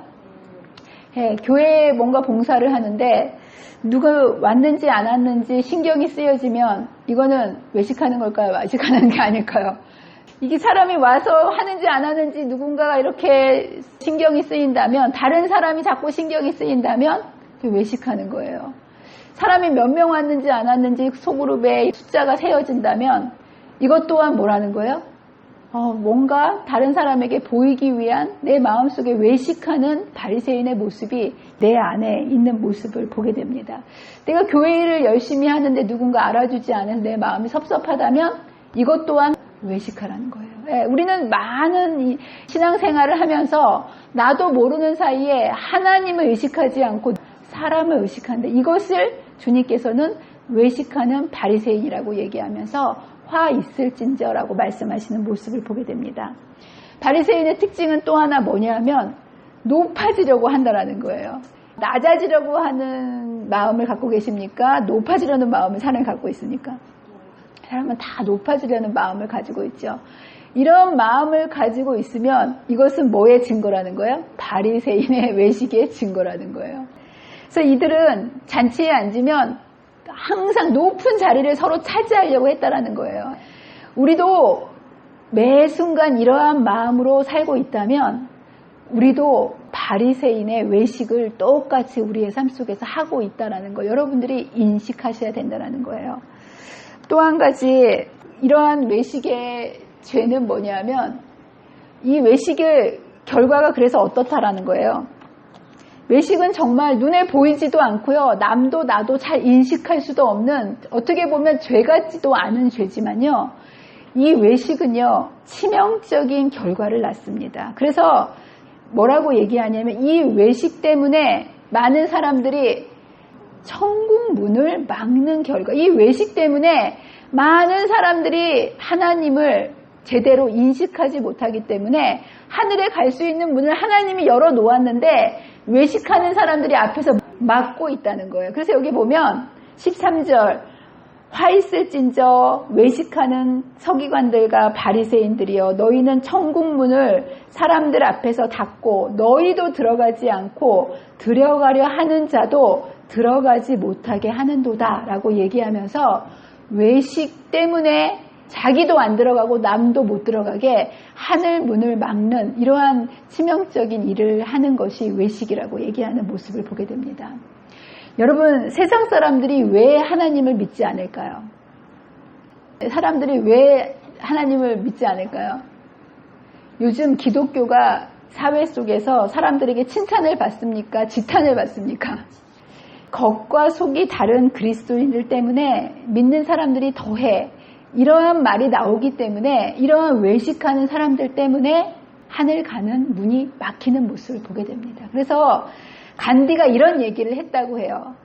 예, 교회에 뭔가 봉사를 하는데 누가 왔는지 안 왔는지 신경이 쓰여지면 이거는 외식하는 걸까요? 외식하는 게 아닐까요? 이게 사람이 와서 하는지 안 하는지 누군가가 이렇게 신경이 쓰인다면 다른 사람이 자꾸 신경이 쓰인다면 외식하는 거예요. 사람이 몇 명 왔는지 안 왔는지 소그룹에 숫자가 세워진다면 이것 또한 뭐라는 거예요? 뭔가 다른 사람에게 보이기 위한 내 마음속에 외식하는 바리새인의 모습이 내 안에 있는 모습을 보게 됩니다. 내가 교회 일을 열심히 하는데 누군가 알아주지 않은 내 마음이 섭섭하다면 이것 또한 외식하라는 거예요. 우리는 많은 이 신앙생활을 하면서 나도 모르는 사이에 하나님을 의식하지 않고 사람을 의식하는데 이것을 주님께서는 외식하는 바리새인이라고 얘기하면서 화 있을진저라고 말씀하시는 모습을 보게 됩니다. 바리새인의 특징은 또 하나 뭐냐면 높아지려고 한다라는 거예요. 낮아지려고 하는 마음을 갖고 계십니까? 높아지려는 마음을 사람이 갖고 있습니까? 사람은 다 높아지려는 마음을 가지고 있죠. 이런 마음을 가지고 있으면 이것은 뭐의 증거라는 거예요? 바리새인의 외식의 증거라는 거예요. 그래서 이들은 잔치에 앉으면 항상 높은 자리를 서로 차지하려고 했다라는 거예요. 우리도 매 순간 이러한 마음으로 살고 있다면 우리도 바리새인의 외식을 똑같이 우리의 삶 속에서 하고 있다라는 거 여러분들이 인식하셔야 된다는 거예요. 또 한 가지 이러한 외식의 죄는 뭐냐면 이 외식의 결과가 그래서 어떻다라는 거예요. 외식은 정말 눈에 보이지도 않고요. 남도 나도 잘 인식할 수도 없는 어떻게 보면 죄 같지도 않은 죄지만요. 이 외식은요. 치명적인 결과를 낳습니다. 그래서 뭐라고 얘기하냐면 이 외식 때문에 많은 사람들이 천국 문을 막는 결과 이 외식 때문에 많은 사람들이 하나님을 제대로 인식하지 못하기 때문에 하늘에 갈 수 있는 문을 하나님이 열어 놓았는데 외식하는 사람들이 앞에서 막고 있다는 거예요. 그래서 여기 보면 13절 화 있을진저 외식하는 서기관들과 바리새인들이여 너희는 천국 문을 사람들 앞에서 닫고 너희도 들어가지 않고 들어가려 하는 자도 들어가지 못하게 하는도다 라고 얘기하면서 외식 때문에 자기도 안 들어가고 남도 못 들어가게 하늘 문을 막는 이러한 치명적인 일을 하는 것이 외식이라고 얘기하는 모습을 보게 됩니다. 여러분 세상 사람들이 왜 하나님을 믿지 않을까요? 사람들이 왜 하나님을 믿지 않을까요? 요즘 기독교가 사회 속에서 사람들에게 칭찬을 받습니까? 지탄을 받습니까? 겉과 속이 다른 그리스도인들 때문에 믿는 사람들이 더해 이러한 말이 나오기 때문에 이러한 외식하는 사람들 때문에 하늘 가는 문이 막히는 모습을 보게 됩니다. 그래서 간디가 이런 얘기를 했다고 해요.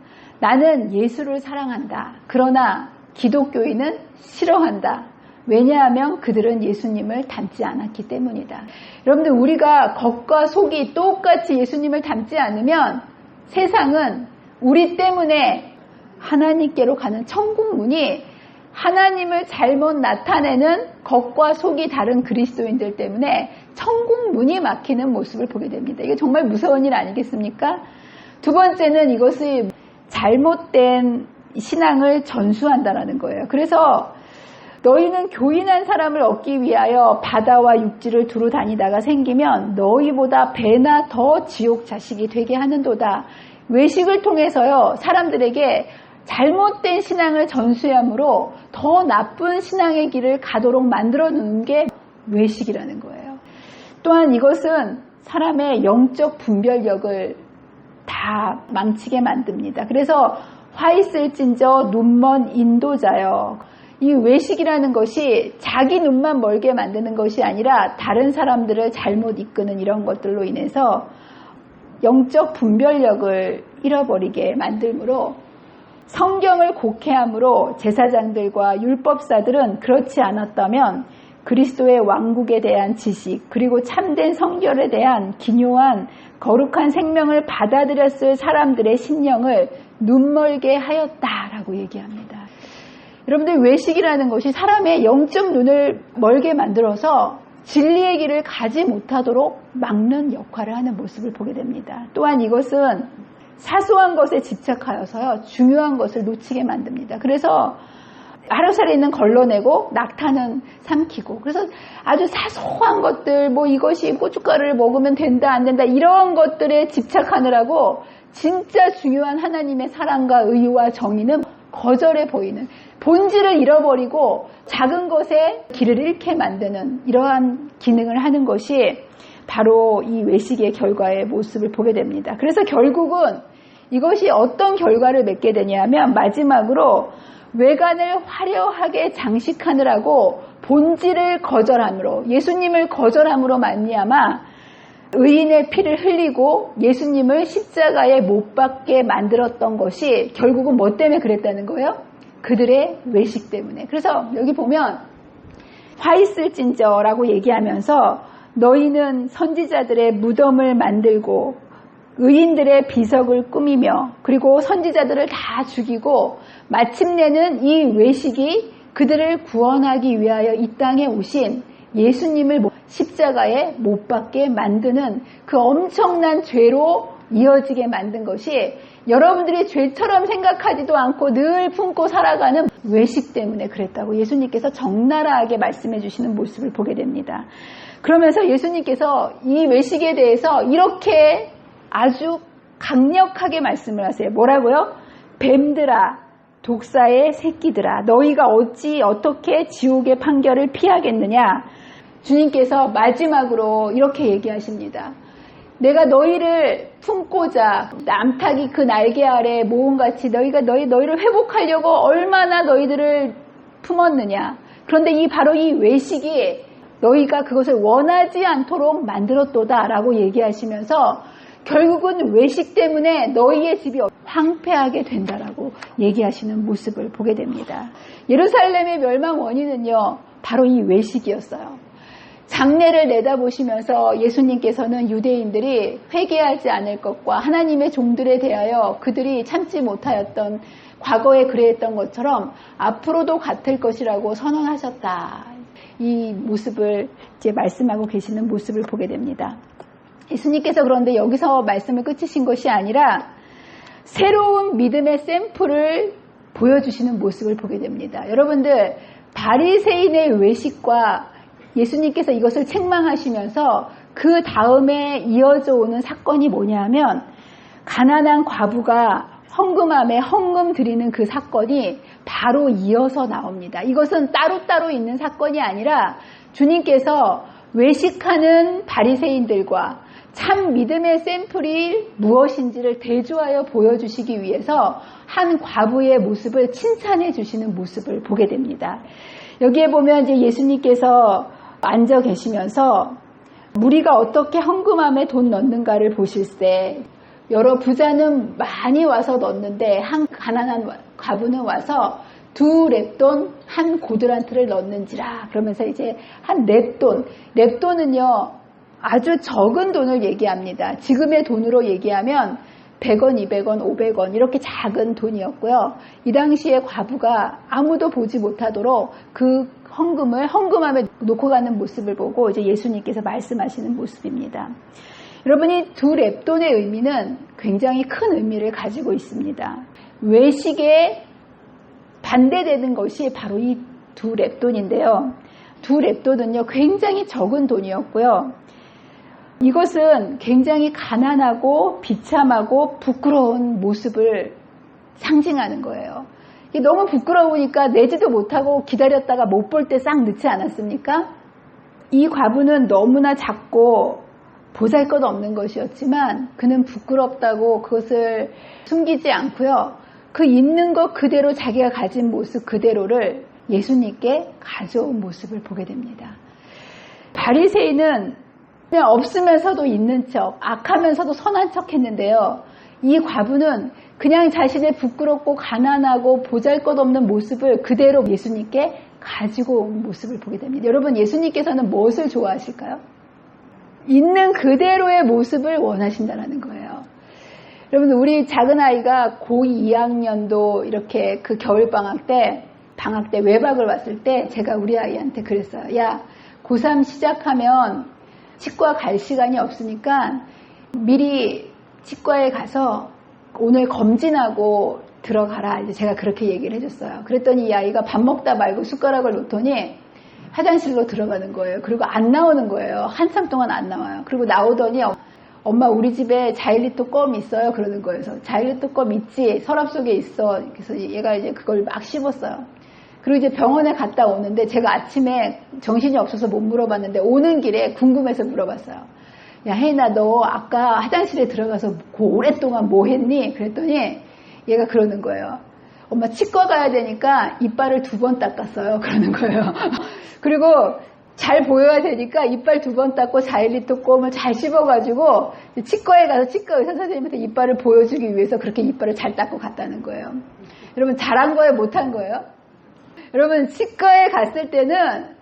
나는 예수를 사랑한다. 그러나 기독교인은 싫어한다. 왜냐하면 그들은 예수님을 닮지 않았기 때문이다. 여러분들 우리가 겉과 속이 똑같이 예수님을 닮지 않으면 세상은 우리 때문에 하나님께로 가는 천국 문이 하나님을 잘못 나타내는 겉과 속이 다른 그리스도인들 때문에 천국 문이 막히는 모습을 보게 됩니다. 이게 정말 무서운 일 아니겠습니까? 두 번째는 이것이 잘못된 신앙을 전수한다는 거예요. 그래서 너희는 교인한 사람을 얻기 위하여 바다와 육지를 두루 다니다가 생기면 너희보다 배나 더 지옥 자식이 되게 하는도다. 외식을 통해서요 사람들에게 잘못된 신앙을 전수함으로 더 나쁜 신앙의 길을 가도록 만들어 놓는 게 외식이라는 거예요. 또한 이것은 사람의 영적 분별력을 다 망치게 만듭니다. 그래서 화 있을진저 눈먼 인도자여. 이 외식이라는 것이 자기 눈만 멀게 만드는 것이 아니라 다른 사람들을 잘못 이끄는 이런 것들로 인해서 영적 분별력을 잃어버리게 만들므로 성경을 곡해함으로 제사장들과 율법사들은 그렇지 않았다면 그리스도의 왕국에 대한 지식 그리고 참된 성결에 대한 기묘한 거룩한 생명을 받아들였을 사람들의 심령을 눈멀게 하였다라고 얘기합니다. 여러분들 외식이라는 것이 사람의 영적 눈을 멀게 만들어서 진리의 길을 가지 못하도록 막는 역할을 하는 모습을 보게 됩니다. 또한 이것은 사소한 것에 집착하여서요 중요한 것을 놓치게 만듭니다. 그래서 하루살이는 걸러내고 낙타는 삼키고 그래서 아주 사소한 것들 뭐 이것이 고춧가루를 먹으면 된다 안 된다 이런 것들에 집착하느라고 진짜 중요한 하나님의 사랑과 의와 정의는 거절해 보이는 본질을 잃어버리고 작은 것에 길을 잃게 만드는 이러한 기능을 하는 것이 바로 이 외식의 결과의 모습을 보게 됩니다. 그래서 결국은 이것이 어떤 결과를 맺게 되냐면 마지막으로 외관을 화려하게 장식하느라고 본질을 거절함으로, 예수님을 거절함으로 말미암아 의인의 피를 흘리고 예수님을 십자가에 못 박게 만들었던 것이 결국은 뭐 때문에 그랬다는 거예요? 그들의 외식 때문에. 그래서 여기 보면 화 있을진저라고 얘기하면서 너희는 선지자들의 무덤을 만들고 의인들의 비석을 꾸미며 그리고 선지자들을 다 죽이고 마침내는 이 외식이 그들을 구원하기 위하여 이 땅에 오신 예수님을 십자가에 못 박게 만드는 그 엄청난 죄로 이어지게 만든 것이 여러분들이 죄처럼 생각하지도 않고 늘 품고 살아가는 외식 때문에 그랬다고 예수님께서 적나라하게 말씀해 주시는 모습을 보게 됩니다. 그러면서 예수님께서 이 외식에 대해서 이렇게 아주 강력하게 말씀을 하세요. 뭐라고요? 뱀들아, 독사의 새끼들아, 너희가 어떻게 지옥의 판결을 피하겠느냐? 주님께서 마지막으로 이렇게 얘기하십니다. 내가 너희를 품고자 남타기 그 날개 아래 모험같이 너희를 회복하려고 얼마나 너희들을 품었느냐. 그런데 바로 이 외식이 너희가 그것을 원하지 않도록 만들었도다 라고 얘기하시면서 결국은 외식 때문에 너희의 집이 황폐하게 된다라고 얘기하시는 모습을 보게 됩니다. 예루살렘의 멸망 원인은요, 바로 이 외식이었어요. 장래를 내다보시면서 예수님께서는 유대인들이 회개하지 않을 것과 하나님의 종들에 대하여 그들이 참지 못하였던 과거에 그랬던 것처럼 앞으로도 같을 것이라고 선언하셨다. 이 모습을 이제 말씀하고 계시는 모습을 보게 됩니다. 예수님께서 그런데 여기서 말씀을 끝이신 것이 아니라 새로운 믿음의 샘플을 보여주시는 모습을 보게 됩니다. 여러분들, 바리새인의 외식과 예수님께서 이것을 책망하시면서 그 다음에 이어져 오는 사건이 뭐냐면 가난한 과부가 헌금함에 헌금 드리는 그 사건이 바로 이어서 나옵니다. 이것은 따로따로 있는 사건이 아니라 주님께서 외식하는 바리새인들과 참 믿음의 샘플이 무엇인지를 대조하여 보여주시기 위해서 한 과부의 모습을 칭찬해 주시는 모습을 보게 됩니다. 여기에 보면 이제 예수님께서 앉아 계시면서 무리가 어떻게 헌금함에 돈 넣는가를 보실세. 여러 부자는 많이 와서 넣는데 한 가난한 과부는 와서 2렙돈 한 고드란트를 넣는지라. 그러면서 이제 한 렙돈은요 아주 적은 돈을 얘기합니다. 지금의 돈으로 얘기하면 100원, 200원, 500원 이렇게 작은 돈이었고요. 이 당시에 과부가 아무도 보지 못하도록 그 헌금함에 놓고 가는 모습을 보고 이제 예수님께서 말씀하시는 모습입니다. 여러분이 2렙돈의 의미는 굉장히 큰 의미를 가지고 있습니다. 외식에 반대되는 것이 바로 이 2렙돈인데요. 2렙돈은요 굉장히 적은 돈이었고요. 이것은 굉장히 가난하고 비참하고 부끄러운 모습을 상징하는 거예요. 너무 부끄러우니까 내지도 못하고 기다렸다가 못 볼 때 싹 넣지 않았습니까? 이 과부는 너무나 작고 보잘것없는 것이었지만 그는 부끄럽다고 그것을 숨기지 않고요. 그 있는 것 그대로 자기가 가진 모습 그대로를 예수님께 가져온 모습을 보게 됩니다. 바리새인은 그냥 없으면서도 있는 척, 악하면서도 선한 척 했는데요. 이 과부는 그냥 자신의 부끄럽고 가난하고 보잘것없는 모습을 그대로 예수님께 가지고 온 모습을 보게 됩니다. 여러분, 예수님께서는 무엇을 좋아하실까요? 있는 그대로의 모습을 원하신다는 거예요. 여러분, 우리 작은 아이가 고2 2학년도 이렇게 그 겨울방학 때 외박을 왔을 때 제가 우리 아이한테 그랬어요. 야, 고3 시작하면 치과 갈 시간이 없으니까 미리 치과에 가서 오늘 검진하고 들어가라. 이제 제가 그렇게 얘기를 해줬어요. 그랬더니 이 아이가 밥 먹다 말고 숟가락을 놓더니 화장실로 들어가는 거예요. 그리고 안 나오는 거예요. 한참 동안 안 나와요. 그리고 나오더니 엄마 우리 집에 자일리토 껌 있어요. 그러는 거예요. 그래서 자일리토 껌 있지. 서랍 속에 있어. 그래서 얘가 이제 그걸 막 씹었어요. 그리고 이제 병원에 갔다 오는데 제가 아침에 정신이 없어서 못 물어봤는데 오는 길에 궁금해서 물어봤어요. 야, 혜인아, 너 아까 화장실에 들어가서 오랫동안 뭐 했니? 그랬더니 얘가 그러는 거예요. 엄마 치과 가야 되니까 이빨을 2번 닦았어요. 그러는 거예요. 그리고 잘 보여야 되니까 이빨 2번 닦고 자일리토 껌을 잘 씹어가지고 치과에 가서 치과 의사 선생님한테 이빨을 보여주기 위해서 그렇게 이빨을 잘 닦고 갔다는 거예요. 여러분 잘한 거예요? 못한 거예요? 여러분 치과에 갔을 때는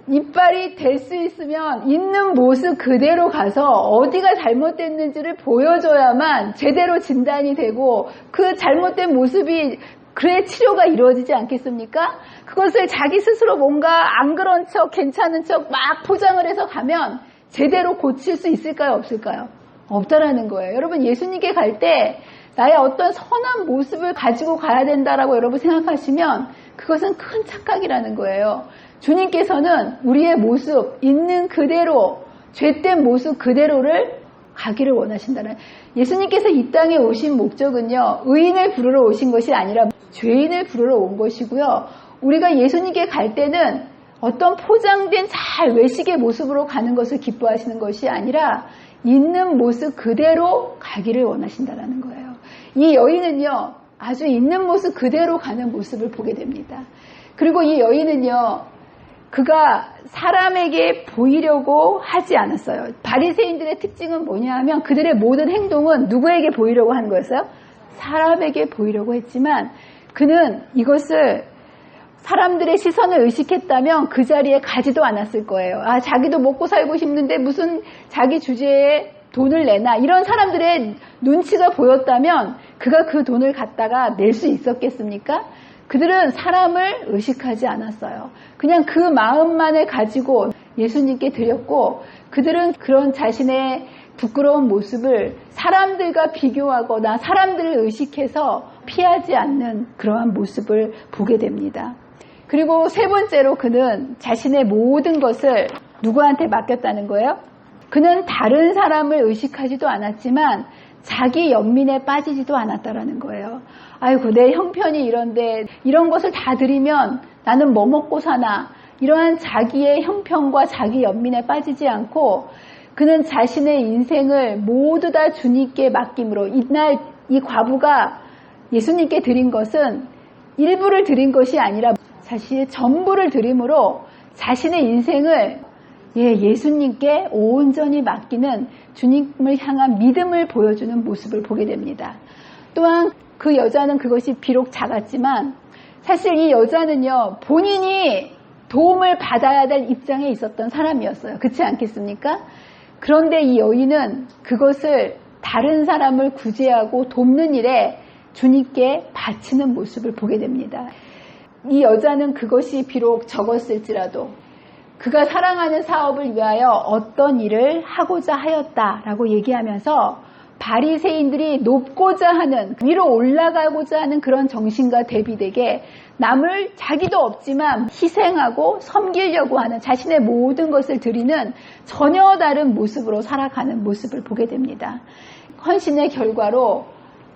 이빨이 될 수 있으면 있는 모습 그대로 가서 어디가 잘못됐는지를 보여줘야만 제대로 진단이 되고 그 잘못된 모습이 그래 치료가 이루어지지 않겠습니까? 그것을 자기 스스로 뭔가 안 그런 척 괜찮은 척 막 포장을 해서 가면 제대로 고칠 수 있을까요? 없을까요? 없다라는 거예요. 여러분 예수님께 갈 때 나의 어떤 선한 모습을 가지고 가야 된다라고 여러분 생각하시면 그것은 큰 착각이라는 거예요. 주님께서는 우리의 모습 있는 그대로 죄된 모습 그대로를 가기를 원하신다는 예수님께서 이 땅에 오신 목적은요. 의인을 부르러 오신 것이 아니라 죄인을 부르러 온 것이고요. 우리가 예수님께 갈 때는 어떤 포장된 잘 외식의 모습으로 가는 것을 기뻐하시는 것이 아니라 있는 모습 그대로 가기를 원하신다는 거예요. 이 여인은요. 아주 있는 모습 그대로 가는 모습을 보게 됩니다. 그리고 이 여인은요. 그가 사람에게 보이려고 하지 않았어요. 바리새인들의 특징은 뭐냐 하면 그들의 모든 행동은 누구에게 보이려고 하는 거였어요? 사람에게 보이려고 했지만 그는 이것을 사람들의 시선을 의식했다면 그 자리에 가지도 않았을 거예요. 아, 자기도 먹고 살고 싶는데 무슨 자기 주제에 돈을 내나 이런 사람들의 눈치가 보였다면 그가 그 돈을 갖다가 낼 수 있었겠습니까? 그들은 사람을 의식하지 않았어요. 그냥 그 마음만을 가지고 예수님께 드렸고 그들은 그런 자신의 부끄러운 모습을 사람들과 비교하거나 사람들을 의식해서 피하지 않는 그러한 모습을 보게 됩니다. 그리고 세 번째로 그는 자신의 모든 것을 누구한테 맡겼다는 거예요? 그는 다른 사람을 의식하지도 않았지만 자기 연민에 빠지지도 않았다라는 거예요. 아이고 내 형편이 이런데 이런 것을 다 드리면 나는 뭐 먹고 사나 이러한 자기의 형편과 자기 연민에 빠지지 않고 그는 자신의 인생을 모두 다 주님께 맡김으로 이날 이 과부가 예수님께 드린 것은 일부를 드린 것이 아니라 자신의 전부를 드림으로 자신의 인생을 예수님께 온전히 맡기는 주님을 향한 믿음을 보여주는 모습을 보게 됩니다. 또한 그 여자는 그것이 비록 작았지만 사실 이 여자는요 본인이 도움을 받아야 될 입장에 있었던 사람이었어요. 그렇지 않겠습니까? 그런데 이 여인은 그것을 다른 사람을 구제하고 돕는 일에 주님께 바치는 모습을 보게 됩니다. 이 여자는 그것이 비록 적었을지라도 그가 사랑하는 사업을 위하여 어떤 일을 하고자 하였다라고 얘기하면서 바리새인들이 높고자 하는 위로 올라가고자 하는 그런 정신과 대비되게 남을 자기도 없지만 희생하고 섬기려고 하는 자신의 모든 것을 드리는 전혀 다른 모습으로 살아가는 모습을 보게 됩니다. 헌신의 결과로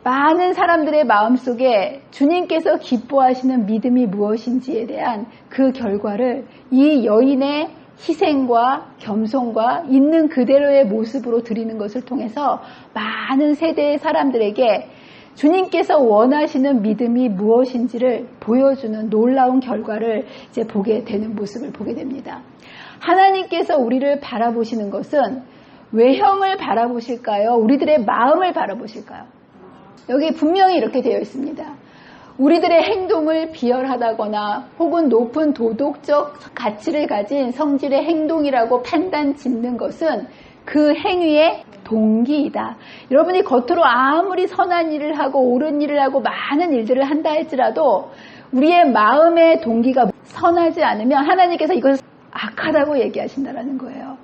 많은 사람들의 마음속에 주님께서 기뻐하시는 믿음이 무엇인지에 대한 그 결과를 이 여인의 희생과 겸손과 있는 그대로의 모습으로 드리는 것을 통해서 많은 세대의 사람들에게 주님께서 원하시는 믿음이 무엇인지를 보여주는 놀라운 결과를 이제 보게 되는 모습을 보게 됩니다. 하나님께서 우리를 바라보시는 것은 외형을 바라보실까요? 우리들의 마음을 바라보실까요? 여기 분명히 이렇게 되어 있습니다. 우리들의 행동을 비열하다거나 혹은 높은 도덕적 가치를 가진 성질의 행동이라고 판단 짓는 것은 그 행위의 동기이다. 여러분이 겉으로 아무리 선한 일을 하고 옳은 일을 하고 많은 일들을 한다 할지라도 우리의 마음의 동기가 선하지 않으면 하나님께서 이것을 악하다고 얘기하신다는 거예요.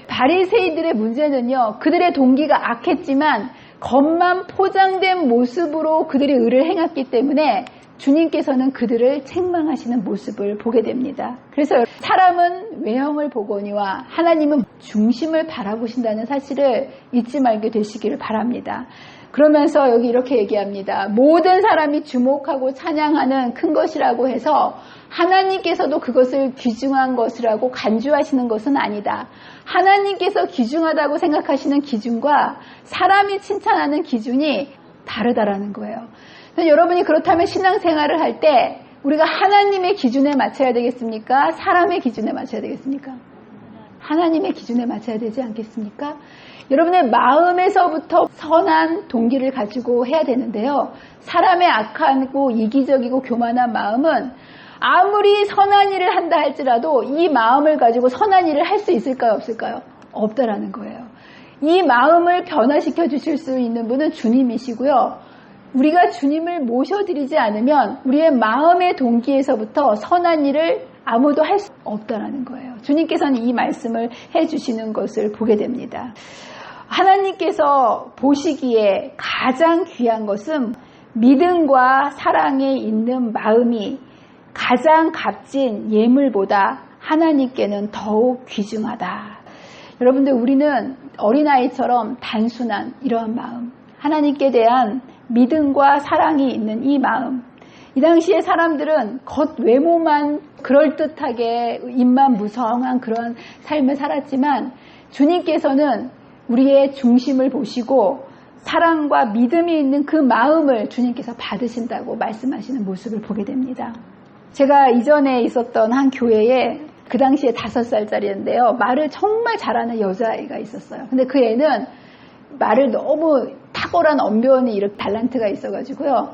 바리새인들의 문제는요. 그들의 동기가 악했지만 겉만 포장된 모습으로 그들이 의를 행했기 때문에 주님께서는 그들을 책망하시는 모습을 보게 됩니다. 그래서 사람은 외형을 보거니와 하나님은 중심을 바라보신다는 사실을 잊지 말게 되시기를 바랍니다. 그러면서 여기 이렇게 얘기합니다. 모든 사람이 주목하고 찬양하는 큰 것이라고 해서 하나님께서도 그것을 귀중한 것이라고 간주하시는 것은 아니다. 하나님께서 귀중하다고 생각하시는 기준과 사람이 칭찬하는 기준이 다르다라는 거예요. 그래서 여러분이 그렇다면 신앙생활을 할 때 우리가 하나님의 기준에 맞춰야 되겠습니까? 사람의 기준에 맞춰야 되겠습니까? 하나님의 기준에 맞춰야 되지 않겠습니까? 여러분의 마음에서부터 선한 동기를 가지고 해야 되는데요. 사람의 악하고 이기적이고 교만한 마음은 아무리 선한 일을 한다 할지라도 이 마음을 가지고 선한 일을 할 수 있을까요? 없을까요? 없다라는 거예요. 이 마음을 변화시켜 주실 수 있는 분은 주님이시고요. 우리가 주님을 모셔드리지 않으면 우리의 마음의 동기에서부터 선한 일을 아무도 할 수 없다라는 거예요. 주님께서는 이 말씀을 해주시는 것을 보게 됩니다. 하나님께서 보시기에 가장 귀한 것은 믿음과 사랑에 있는 마음이 가장 값진 예물보다 하나님께는 더욱 귀중하다. 여러분들, 우리는 어린아이처럼 단순한 이러한 마음, 하나님께 대한 믿음과 사랑이 있는 이 마음, 이 당시에 사람들은 겉 외모만 그럴듯하게 입만 무성한 그런 삶을 살았지만 주님께서는 우리의 중심을 보시고 사랑과 믿음이 있는 그 마음을 주님께서 받으신다고 말씀하시는 모습을 보게 됩니다. 제가 이전에 있었던 한 교회에 그 당시에 5살짜리였는데요. 말을 정말 잘하는 여자아이가 있었어요. 근데 그 애는 말을 너무 탁월한 언변이 이렇게 달란트가 있어가지고요.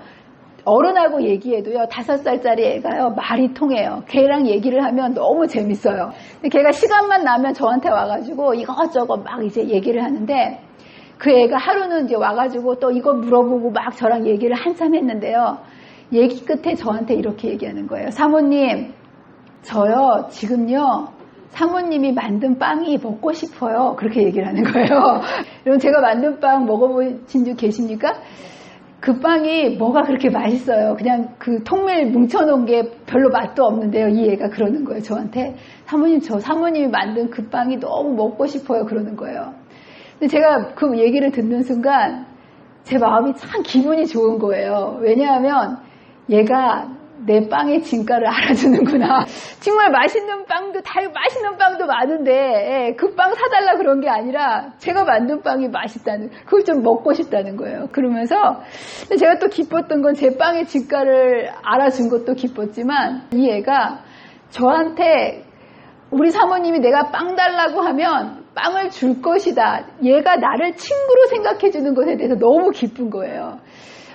어른하고 얘기해도요, 5살짜리 애가요, 말이 통해요. 걔랑 얘기를 하면 너무 재밌어요. 근데 걔가 시간만 나면 저한테 와가지고 이것저것 막 이제 얘기를 하는데, 그 애가 하루는 이제 와가지고 또 이거 물어보고 막 저랑 얘기를 한참 했는데요. 얘기 끝에 저한테 이렇게 얘기하는 거예요. 사모님, 저요, 지금요, 사모님이 만든 빵이 먹고 싶어요. 그렇게 얘기를 하는 거예요. 여러분, 제가 만든 빵 먹어보신 분 계십니까? 그 빵이 뭐가 그렇게 맛있어요. 그냥 그 통밀 뭉쳐놓은 게 별로 맛도 없는데요. 이 애가 그러는 거예요. 저한테. 사모님, 저 사모님이 만든 그 빵이 너무 먹고 싶어요. 그러는 거예요. 근데 제가 그 얘기를 듣는 순간 제 마음이 참 기분이 좋은 거예요. 왜냐하면 얘가 내 빵의 진가를 알아주는구나. 정말 맛있는 빵도, 맛있는 빵도 많은데, 그 빵 사달라 그런 게 아니라, 제가 만든 빵이 맛있다는, 그걸 좀 먹고 싶다는 거예요. 그러면서, 제가 또 기뻤던 건 제 빵의 진가를 알아준 것도 기뻤지만, 이 애가 저한테, 우리 사모님이 내가 빵 달라고 하면, 빵을 줄 것이다. 얘가 나를 친구로 생각해 주는 것에 대해서 너무 기쁜 거예요.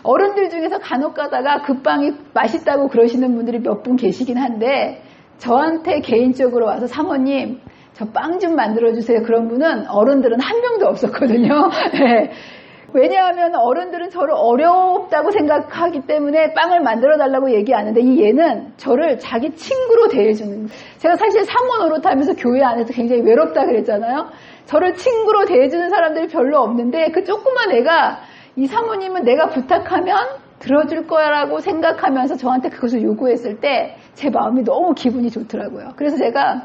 어른들 중에서 간혹 가다가 그 빵이 맛있다고 그러시는 분들이 몇 분 계시긴 한데 저한테 개인적으로 와서 사모님 저 빵 좀 만들어주세요. 그런 분은 어른들은 한 명도 없었거든요. 네. 왜냐하면 어른들은 저를 어렵다고 생각하기 때문에 빵을 만들어달라고 얘기하는데 이 얘는 저를 자기 친구로 대해주는, 제가 사실 사모 노릇하면서 교회 안에서 굉장히 외롭다 그랬잖아요. 저를 친구로 대해주는 사람들이 별로 없는데 그 조그만 애가 이 사모님은 내가 부탁하면 들어줄 거라고 생각하면서 저한테 그것을 요구했을 때 제 마음이 너무 기분이 좋더라고요. 그래서 제가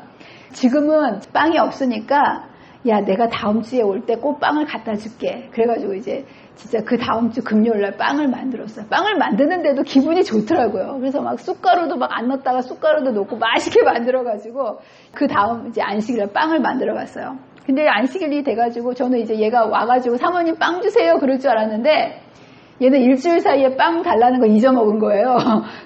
지금은 빵이 없으니까 야, 내가 다음 주에 올 때 꼭 빵을 갖다 줄게. 그래가지고 이제 진짜 그 다음 주 금요일날 빵을 만들었어요. 빵을 만드는데도 기분이 좋더라고요. 그래서 막 쑥가루도 막 안 넣었다가 쑥가루도 넣고 맛있게 만들어가지고 그 다음 이제 안식일날 빵을 만들어 갔어요. 근데 안식일이 돼가지고 저는 이제 얘가 와가지고 사모님 빵 주세요 그럴 줄 알았는데 얘는 일주일 사이에 빵 달라는 거 잊어먹은 거예요.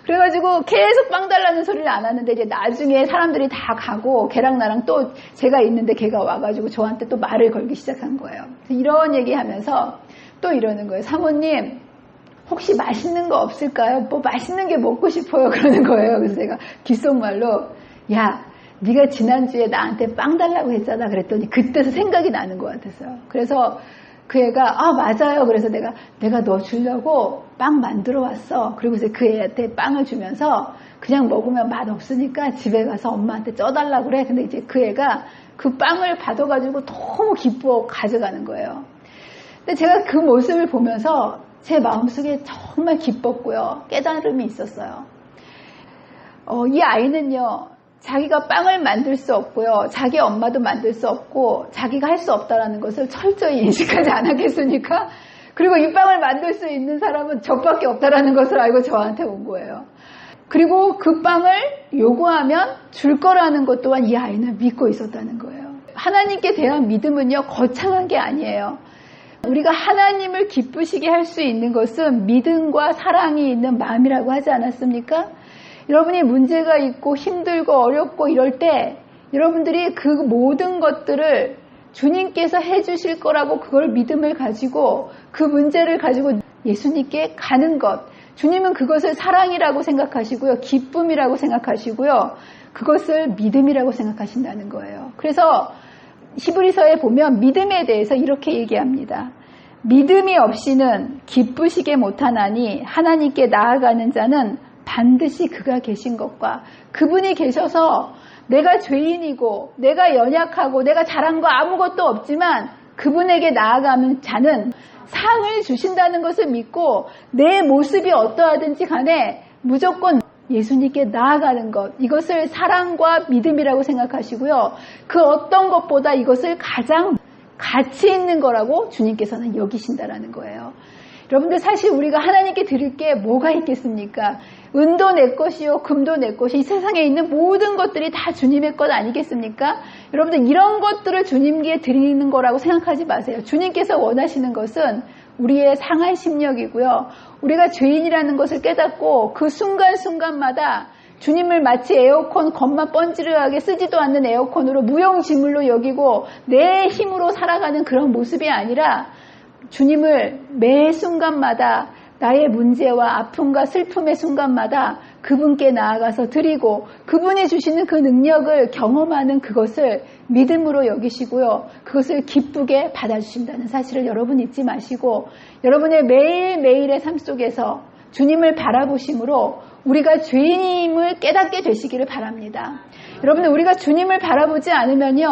그래가지고 계속 빵 달라는 소리를 안 하는데 이제 나중에 사람들이 다 가고 걔랑 나랑 또 제가 있는데 걔가 와가지고 저한테 또 말을 걸기 시작한 거예요. 이런 얘기하면서 또 이러는 거예요. 사모님 혹시 맛있는 거 없을까요? 뭐 맛있는 게 먹고 싶어요 그러는 거예요. 그래서 제가 귓속말로 야 네가 지난주에 나한테 빵 달라고 했잖아 그랬더니 그때서 생각이 나는 것 같았어요. 그래서 그 애가 아 맞아요. 그래서 내가 너 주려고 빵 만들어 왔어. 그리고 이제 그 애한테 빵을 주면서 그냥 먹으면 맛 없으니까 집에 가서 엄마한테 쪄달라고 그래. 근데 이제 그 애가 그 빵을 받아가지고 너무 기뻐 가져가는 거예요. 근데 제가 그 모습을 보면서 제 마음속에 정말 기뻤고요. 깨달음이 있었어요. 이 아이는요. 자기가 빵을 만들 수 없고요. 자기 엄마도 만들 수 없고 자기가 할 수 없다는 것을 철저히 인식하지 않았겠습니까? 그리고 이 빵을 만들 수 있는 사람은 저밖에 없다는 것을 알고 저한테 온 거예요. 그리고 그 빵을 요구하면 줄 거라는 것 또한 이 아이는 믿고 있었다는 거예요. 하나님께 대한 믿음은요. 거창한 게 아니에요. 우리가 하나님을 기쁘시게 할 수 있는 것은 믿음과 사랑이 있는 마음이라고 하지 않았습니까? 여러분이 문제가 있고 힘들고 어렵고 이럴 때 여러분들이 그 모든 것들을 주님께서 해주실 거라고 그걸 믿음을 가지고 그 문제를 가지고 예수님께 가는 것. 주님은 그것을 사랑이라고 생각하시고요. 기쁨이라고 생각하시고요. 그것을 믿음이라고 생각하신다는 거예요. 그래서 히브리서에 보면 믿음에 대해서 이렇게 얘기합니다. 믿음이 없이는 기쁘시게 못하나니 하나님께 나아가는 자는 반드시 그가 계신 것과 그분이 계셔서 내가 죄인이고 내가 연약하고 내가 잘한 거 아무것도 없지만 그분에게 나아가는 자는 상을 주신다는 것을 믿고 내 모습이 어떠하든지 간에 무조건 예수님께 나아가는 것, 이것을 사랑과 믿음이라고 생각하시고요. 그 어떤 것보다 이것을 가장 가치 있는 거라고 주님께서는 여기신다라는 거예요. 여러분들 사실 우리가 하나님께 드릴 게 뭐가 있겠습니까? 은도 내 것이요 금도 내 것이 이 세상에 있는 모든 것들이 다 주님의 것 아니겠습니까? 여러분들 이런 것들을 주님께 드리는 거라고 생각하지 마세요. 주님께서 원하시는 것은 우리의 상한 심령이고요. 우리가 죄인이라는 것을 깨닫고 그 순간순간마다 주님을 마치 에어컨 겉만 번지르하게 쓰지도 않는 에어컨으로 무용지물로 여기고 내 힘으로 살아가는 그런 모습이 아니라 주님을 매 순간마다 나의 문제와 아픔과 슬픔의 순간마다 그분께 나아가서 드리고 그분이 주시는 그 능력을 경험하는 그것을 믿음으로 여기시고요. 그것을 기쁘게 받아주신다는 사실을 여러분 잊지 마시고 여러분의 매일매일의 삶 속에서 주님을 바라보심으로 우리가 죄인임을 깨닫게 되시기를 바랍니다. 여러분들 우리가 주님을 바라보지 않으면요.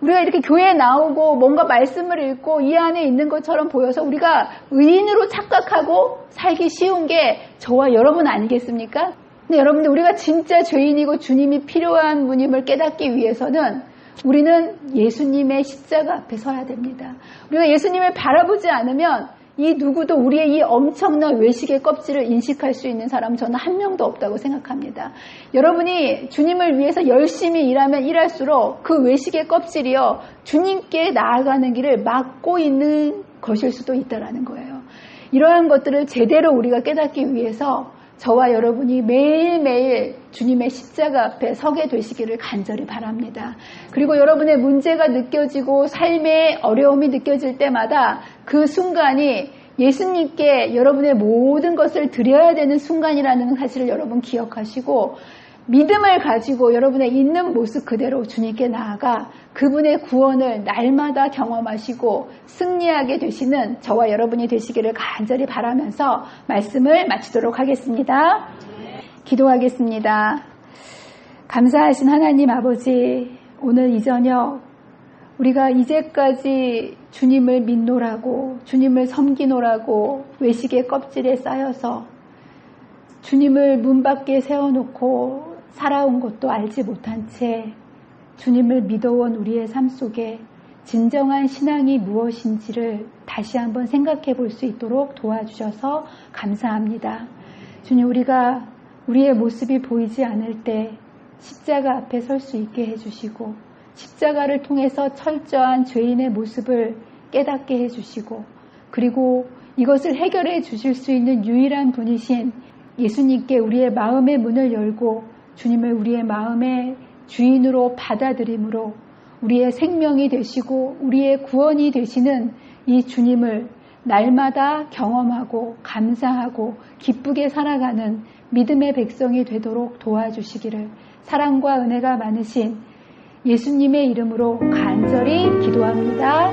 우리가 이렇게 교회에 나오고 뭔가 말씀을 읽고 이 안에 있는 것처럼 보여서 우리가 의인으로 착각하고 살기 쉬운 게 저와 여러분 아니겠습니까? 근데 여러분들 우리가 진짜 죄인이고 주님이 필요한 분임을 깨닫기 위해서는 우리는 예수님의 십자가 앞에 서야 됩니다. 우리가 예수님을 바라보지 않으면 이 누구도 우리의 이 엄청난 외식의 껍질을 인식할 수 있는 사람은 저는 한 명도 없다고 생각합니다. 여러분이 주님을 위해서 열심히 일하면 일할수록 그 외식의 껍질이요 주님께 나아가는 길을 막고 있는 것일 수도 있다는 거예요. 이러한 것들을 제대로 우리가 깨닫기 위해서 저와 여러분이 매일매일 주님의 십자가 앞에 서게 되시기를 간절히 바랍니다. 그리고 여러분의 문제가 느껴지고 삶의 어려움이 느껴질 때마다 그 순간이 예수님께 여러분의 모든 것을 드려야 되는 순간이라는 사실을 여러분 기억하시고 믿음을 가지고 여러분의 있는 모습 그대로 주님께 나아가 그분의 구원을 날마다 경험하시고 승리하게 되시는 저와 여러분이 되시기를 간절히 바라면서 말씀을 마치도록 하겠습니다. 기도하겠습니다. 감사하신 하나님 아버지, 오늘 이 저녁 우리가 이제까지 주님을 믿노라고 주님을 섬기노라고 외식의 껍질에 쌓여서 주님을 문 밖에 세워놓고 살아온 것도 알지 못한 채 주님을 믿어온 우리의 삶 속에 진정한 신앙이 무엇인지를 다시 한번 생각해 볼 수 있도록 도와주셔서 감사합니다. 주님, 우리가 우리의 모습이 보이지 않을 때 십자가 앞에 설 수 있게 해주시고 십자가를 통해서 철저한 죄인의 모습을 깨닫게 해주시고 그리고 이것을 해결해 주실 수 있는 유일한 분이신 예수님께 우리의 마음의 문을 열고 주님을 우리의 마음의 주인으로 받아들임으로 우리의 생명이 되시고 우리의 구원이 되시는 이 주님을 날마다 경험하고 감사하고 기쁘게 살아가는 믿음의 백성이 되도록 도와주시기를 사랑과 은혜가 많으신 예수님의 이름으로 간절히 기도합니다.